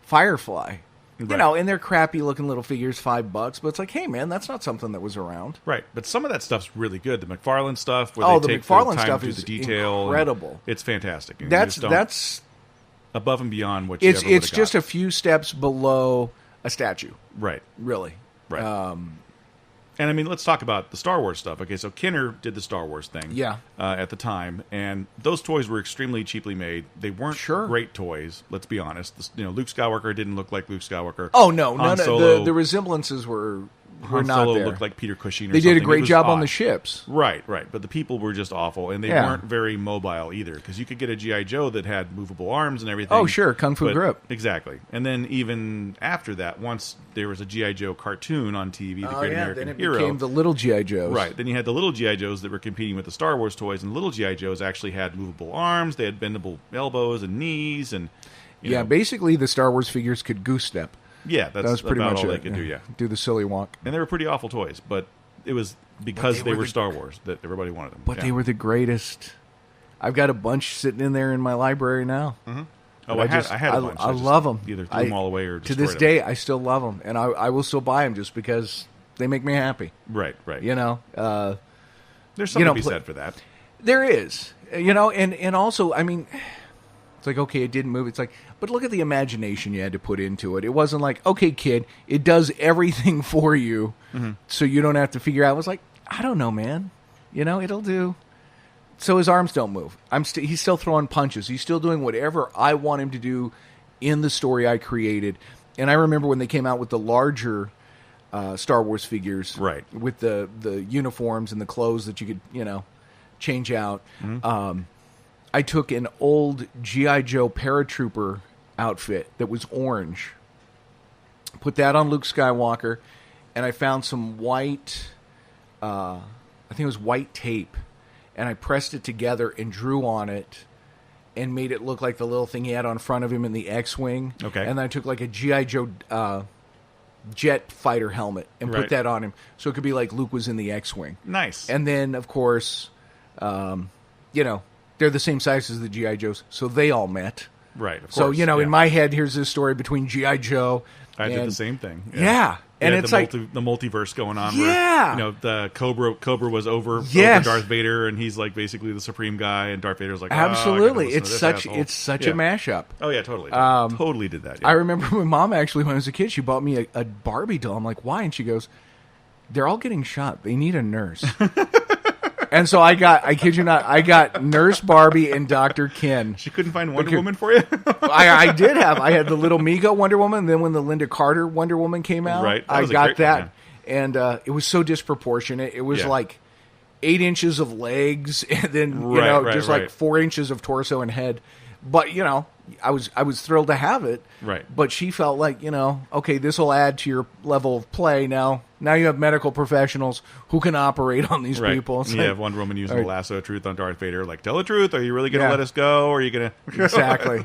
Firefly. Right. And they're crappy looking little figures, $5, but it's like, hey man, that's not something that was around. Right, but some of that stuff's really good. The McFarlane stuff, where Oh, they the take McFarlane the time stuff to do is the detail, and incredible. it's fantastic. And you That's just don't- that's above and beyond what you it's ever would've it's just got. a few steps below a statue, right, really. right. And I mean, let's talk about the Star Wars stuff. Okay, so Kenner did the Star Wars thing, Yeah. at the time, and those toys were extremely cheaply made. They weren't Sure. great toys. Let's be honest. Luke Skywalker didn't look like Luke Skywalker. Oh no, Han no, Solo, the resemblances were Han not Solo there. looked like Peter Cushing. Or They did a something. It great was job on odd. the ships. Right, right. But the people were just awful, and they Yeah. weren't very mobile either. Because you could get a GI Joe that had movable arms and everything. Oh, sure, Kung Fu but- grip. Exactly. And then even after that, once there was a GI Joe cartoon on TV, the Great American then it Hero. became the little GI Joes. Right. Then you had the little GI Joes that were competing with the Star Wars toys, and little GI Joes actually had movable arms. They had bendable elbows and knees, and you Yeah, know, basically the Star Wars figures could goose step. yeah, that's That was pretty about much all it. they could do. Yeah, Do the silly walk. and they were pretty awful toys, but it was because they they were were the- Star Wars that everybody wanted them. But Yeah. they were the greatest. I've got a bunch sitting in there in my library now. Oh, But I had a bunch. I just love them. Either threw them all away or to this destroyed day, I still love them, and I will still buy them just because they make me happy. them. Right, right. There's something know, to be pl- said for that. There is, and also, I mean, it's like, okay, it didn't move. It's like, but look at the imagination you had to put into it. It wasn't like, okay, kid, it does everything for you, so you don't have to figure out. It was like, I don't know, man. It'll do. So his arms don't move. He's still throwing punches. He's still doing whatever I want him to do in the story I created. And I remember when they came out with the larger Star Wars figures, Right. with the uniforms and the clothes that you could, change out. I took an old G.I. Joe paratrooper outfit that was orange, put that on Luke Skywalker, and I found some white, I think it was white tape, and I pressed it together and drew on it and made it look like the little thing he had on front of him in the X-Wing. Okay. And then I took like a G.I. Joe jet fighter helmet and Right. put that on him. So it could be like Luke was in the X-Wing. Nice. And then, of course, they're the same size as the G.I. Joes. So they all met. Right. Of So, course, in yeah. my head, here's this story between G.I. Joe. I did and- the same thing. Yeah. And Yeah, it's the like, the multiverse going on. Yeah. Where, the Cobra was over Yes. Darth Vader, and he's like basically the supreme guy, and Darth Vader's like, "Oh, I gotta absolutely. listen to It's this such asshole." it's such Yeah. a mashup. Oh yeah, totally. Totally did that. Yeah. I remember my mom actually, when I was a kid, she bought me a Barbie doll. I'm like, why? And she goes, they're all getting shot. They need a nurse. And so I kid you not, I got Nurse Barbie and Dr. Ken. She couldn't find Wonder Woman for you. I had the little Mego Wonder Woman. And then when the Linda Carter Wonder Woman came out, Right. That I was a got great that. one, And it was so disproportionate. It was Yeah. like 8 inches of legs and then, Right, just right. like 4 inches of torso and head. But, I was thrilled to have it. Right. But she felt like, okay, this will add to your level of play. Now you have medical professionals who can operate on these Right. people. It's And you like- have Wonder Woman using Right. the lasso of truth on Darth Vader. Like, tell the truth. Are you really going to Yeah. let us go? Or are you going to... Exactly.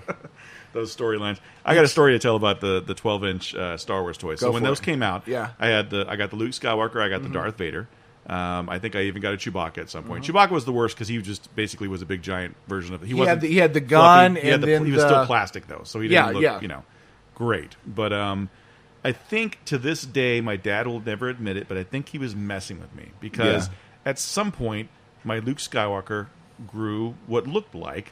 Those storylines. I got a story to tell about the 12-inch Star Wars toys. So Go when for those it. came out, Yeah. I got the Luke Skywalker, I got the Darth Vader. I think I even got a Chewbacca at some point. Chewbacca was the worst because he just basically was a big giant version of it. He wasn't had the fluffy. gun He had and the- then he was the- still plastic though, so he didn't Yeah, look great. But I think to this day my dad will never admit it, but I think he was messing with me because Yeah. at some point my Luke Skywalker grew what looked like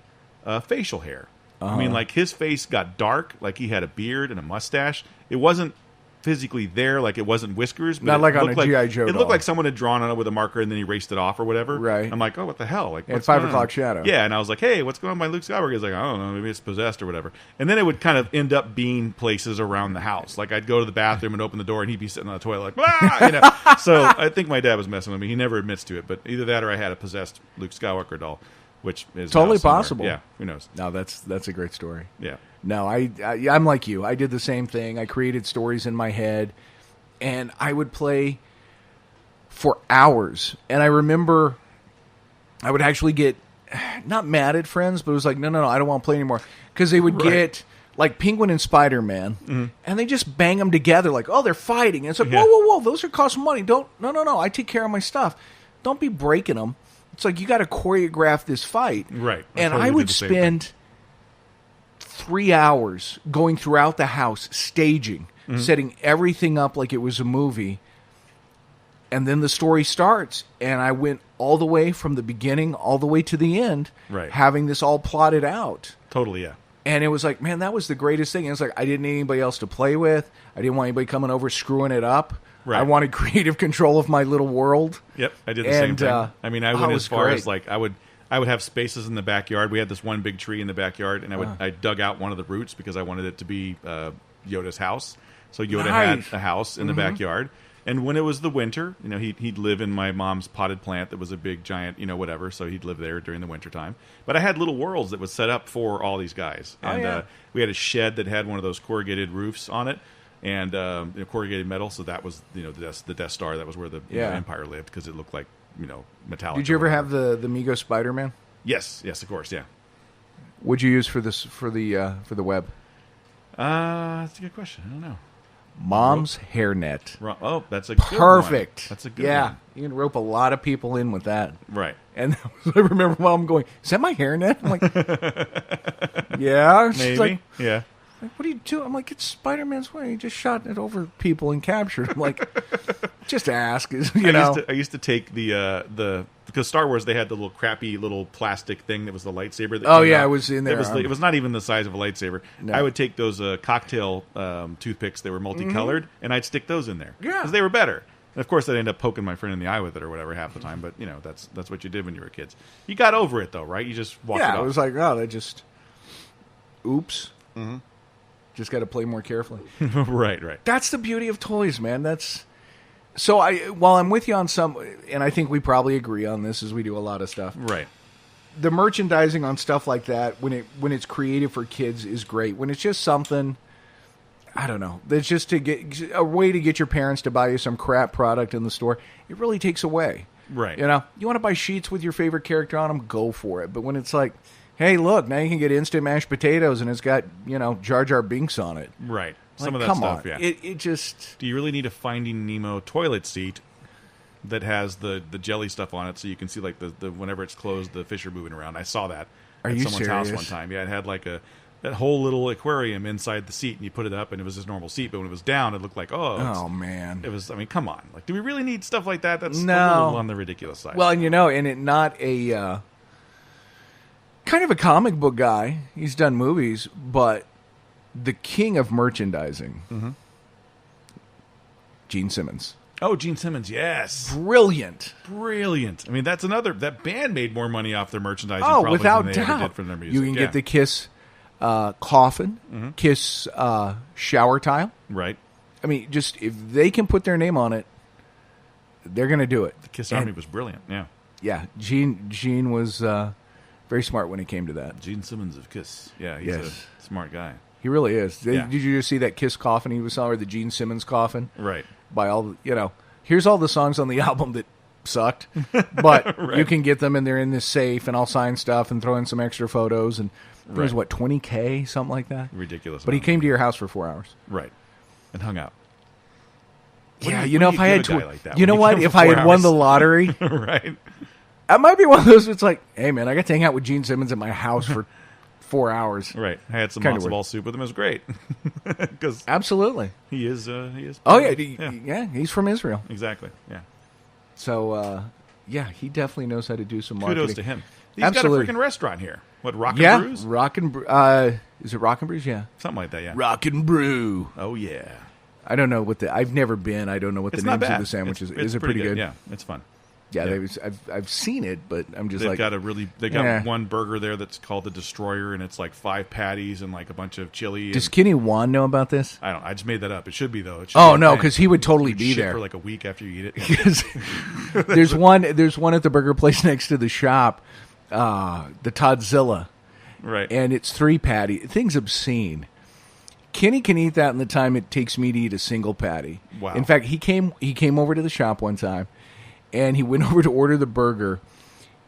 facial hair. I mean, like his face got dark, like he had a beard and a mustache. It wasn't physically there, like it wasn't whiskers, but Not it like on looked a G.I. Joe It doll. looked like someone had drawn on it with a marker and then erased it off or whatever. Right. I'm like, oh, what the hell? Like, And what's 5 going o'clock on? shadow. Yeah, and I was like, hey, what's going on with my Luke Skywalker? He's like, I don't know, maybe it's possessed or whatever. And then it would kind of end up being places around the house. Like I'd go to the bathroom and open the door and he'd be sitting on the toilet like, ah! So I think my dad was messing with me. He never admits to it, but either that or I had a possessed Luke Skywalker doll, which is Totally now somewhere. possible. Yeah, who knows? No, that's a great story. Yeah. No, I'm like you. I did the same thing. I created stories in my head, and I would play for hours. And I remember I would actually get not mad at friends, but it was like, no, I don't want to play anymore. Because they would Right. get like Penguin and Spider-Man, and they just bang them together like, oh, they're fighting. And it's like, Yeah. whoa, those are cost money. No, I take care of my stuff. Don't be breaking them. It's like you got to choreograph this fight. Right. I And totally I did would the same thing. spend 3 hours going throughout the house, staging, setting everything up like it was a movie. And then the story starts, and I went all the way from the beginning all the way to the end, Right. having this all plotted out. Totally, yeah. And it was like, man, that was the greatest thing. And it's like, I didn't need anybody else to play with. I didn't want anybody coming over screwing it up. Right. I wanted creative control of my little world. Yep, I did the same And, thing. I mean, I oh, went it as was far great. as like I would have spaces in the backyard. We had this one big tree in the backyard, and I dug out one of the roots because I wanted it to be Yoda's house. So Yoda Nice. had a house in the backyard, and when it was the winter, he'd live in my mom's potted plant that was a big giant, whatever. So he'd live there during the winter time. But I had little worlds that was set up for all these guys, and yeah. we had a shed that had one of those corrugated roofs on it. And corrugated metal, so that was the Death Star. That was where the Yeah. Empire lived because it looked like metallic. Did you or ever whatever. have the Mego Spider-Man? Yes, of course, yeah. What'd you use for the web? That's a good question. I don't know. Mom's hairnet. Oh, that's a good Perfect. one. That's a good yeah. one. You can rope a lot of people in with that. Right. And I remember Mom going, "Is that my hairnet?" I'm like, "Yeah." She's Maybe. like, Yeah. what are you doing? I'm like, "It's Spider-Man's way. He just shot it over people and captured." I'm like, "Just ask." I used to take the because Star Wars, they had the little crappy little plastic thing that was the lightsaber. That Oh, came yeah, out. it was in there. It was not even the size of a lightsaber. No. I would take those cocktail toothpicks that were multicolored, and I'd stick those in there. Yeah. Because they were better. And of course, I'd end up poking my friend in the eye with it or whatever half the time. But that's what you did when you were kids. You got over it though, right? You just walked it yeah, off. it was like, oh, they just, oops. Mm-hmm. Just got to play more carefully. right. That's the beauty of toys, man. That's so. While I'm with you on some, and I think we probably agree on this, as we do a lot of stuff. Right. The merchandising on stuff like that, when it's creative for kids, is great. When it's just something, I don't know, that's just to get a way to get your parents to buy you some crap product in the store, it really takes away. Right. You want to buy sheets with your favorite character on them, go for it. But when it's like, Hey, look, now you can get instant mashed potatoes, and it's got, Jar Jar Binks on it. Right. Some Like, of that come stuff, on. yeah. It just... Do you really need a Finding Nemo toilet seat that has the jelly stuff on it so you can see, like, the whenever it's closed, the fish are moving around? I saw that Are at you someone's house serious? one time. Yeah, it had, like, that whole little aquarium inside the seat, and you put it up, and it was this normal seat, but when it was down, it looked like, Oh, man. it was, I mean, come on. Like, do we really need stuff like that? That's No. a little on the ridiculous side. Well, and it not a... kind of a comic book guy. He's done movies, but the king of merchandising, Gene Simmons. oh, Gene Simmons, yes. Brilliant. Brilliant. I mean, that's another, that band made more money off their merchandising Oh, probably without than they ever doubt. did from their music. You can Yeah. get the Kiss coffin, Kiss shower tile. Right. I mean, just if they can put their name on it, they're going to do it. The Kiss And, Army was brilliant, yeah. Yeah, Gene was very smart when it came to that. Gene Simmons of Kiss. Yeah, he's Yes. a smart guy. He really is. Yeah. Did you just see that Kiss coffin he was selling, or the Gene Simmons coffin? Right. By all, here's all the songs on the album that sucked, but Right. you can get them and they're in this safe, and I'll sign stuff and throw in some extra photos, and there was Right. $20K, something like that. Ridiculous. But he amount. came to your house for 4 hours. Right. And hung out. What Yeah, do you if I had give a guy like that you when know he what? comes If for I 4 had won hours? the lottery, Right. I might be one of those. It's like, hey man, I got to hang out with Gene Simmons at my house for 4 hours. Right. I had some Kinda matzo weird. ball soup with him. It was great. Because Absolutely. he is. Oh yeah, yeah. he's from Israel. Exactly. Yeah. So yeah, he definitely knows how to do some marketing. Kudos to him. He's Absolutely. got a freaking restaurant here. What, Rock and Yeah, Brews? Rock and Brew. Is it Rock and Brews? Yeah, Something like that, yeah. Rock and Brew. Oh, yeah. I don't know what I've never been. I don't know what It's the not names bad. of the sandwiches. It's Is it pretty good? Yeah, it's fun. Yeah, Yeah. I've seen it, but I'm just They've like, got Yeah. one burger there that's called the Destroyer, and it's like 5 patties and like a bunch of chili. does And, Kenny Wan know about this? I just made that up. It should be though. It should Oh be a no, thing. because he would totally You'd be shit there. for like a week after you eat it. 'Cause there's one at the burger place next to the shop, the Toddzilla, Right. and it's 3 patty. Thing's obscene. Kenny can eat that in the time it takes me to eat a single patty. Wow. In fact, he came over to the shop one time, and he went over to order the burger.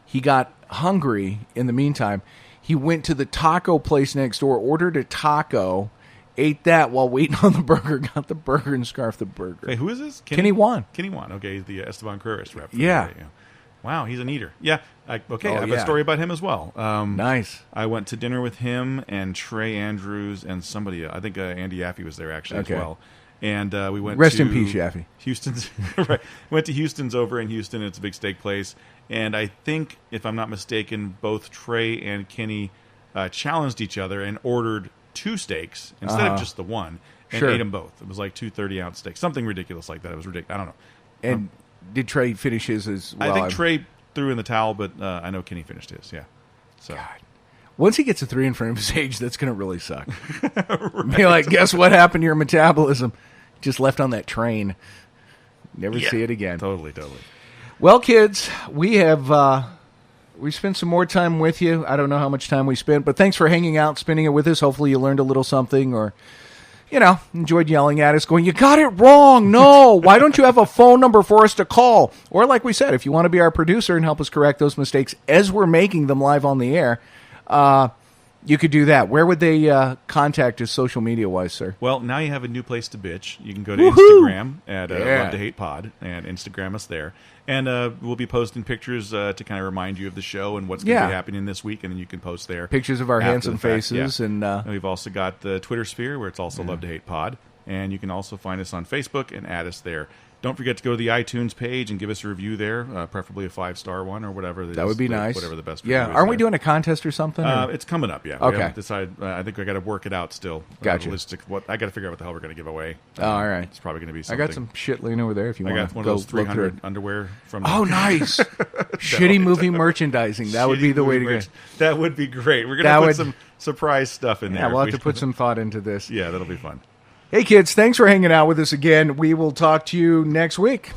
He got hungry in the meantime. He went to the taco place next door, ordered a taco, ate that while waiting on the burger, got the burger, and scarfed the burger. Hey, who is this? Kenny Wan. Kenny Wan. Okay, he's the Esteban Curris rep. Yeah. Wow, he's an eater. Yeah. I Oh, have yeah. a story about him as well. Nice. I went to dinner with him and Trey Andrews and somebody. I think Andy Yaffe was there actually Okay. as well. And we went. Rest to in peace, Yaffe. Houston's. Right. Went to Houston's over in Houston. It's a big steak place, and I think, if I'm not mistaken, both Trey and Kenny challenged each other and ordered 2 steaks instead of just the one, and Sure. ate them both. It was like 2 30-ounce steaks, something ridiculous like that. It was ridiculous. I don't know. And did Trey finish his as well? I think Trey threw in the towel, but I know Kenny finished his. Yeah. So. Once he gets a 3 in front of his age, that's going to really suck. Be like, guess what happened to your metabolism? Just left on that train. Never Yeah. see it again. Totally. Well, kids, we have we spent some more time with you. I don't know how much time we spent, but thanks for hanging out, spending it with us. Hopefully you learned a little something, or enjoyed yelling at us, going, you got it wrong. No, why don't you have a phone number for us to call? Or like we said, if you want to be our producer and help us correct those mistakes as we're making them live on the air, you could do that. Where would they contact us social media-wise, sir? Well, now you have a new place to bitch. You can go to Woohoo! Instagram at Yeah. Love to Hate Pod and Instagram us there. And we'll be posting pictures to kind of remind you of the show and what's going to Yeah. be happening this week, and then you can post there. Pictures of our after handsome the fact, faces. yeah. And we've also got the Twitter sphere where it's also Love to Hate Pod. And you can also find us on Facebook and add us there. Don't forget to go to the iTunes page and give us a review there, preferably a 5-star one or whatever. that would be nice. Whatever the best Yeah. review is Aren't we there. doing a contest or something? or- It's coming up, yeah. We Okay. haven't decided. I think I got to work it out still. Gotcha. I got to figure out what the hell we're going to give away. Oh, all right. It's probably going to be I something. got some shit laying over there if you I want got to one go of those look through it. 300 underwear from. Oh, nice. Shitty movie merchandising. That would be the way to go. That would be great. We're going That to put would- some surprise stuff in there. Yeah, we'll have We- to put some thought into this. Yeah, that'll be fun. Hey, kids, thanks for hanging out with us again. We will talk to you next week.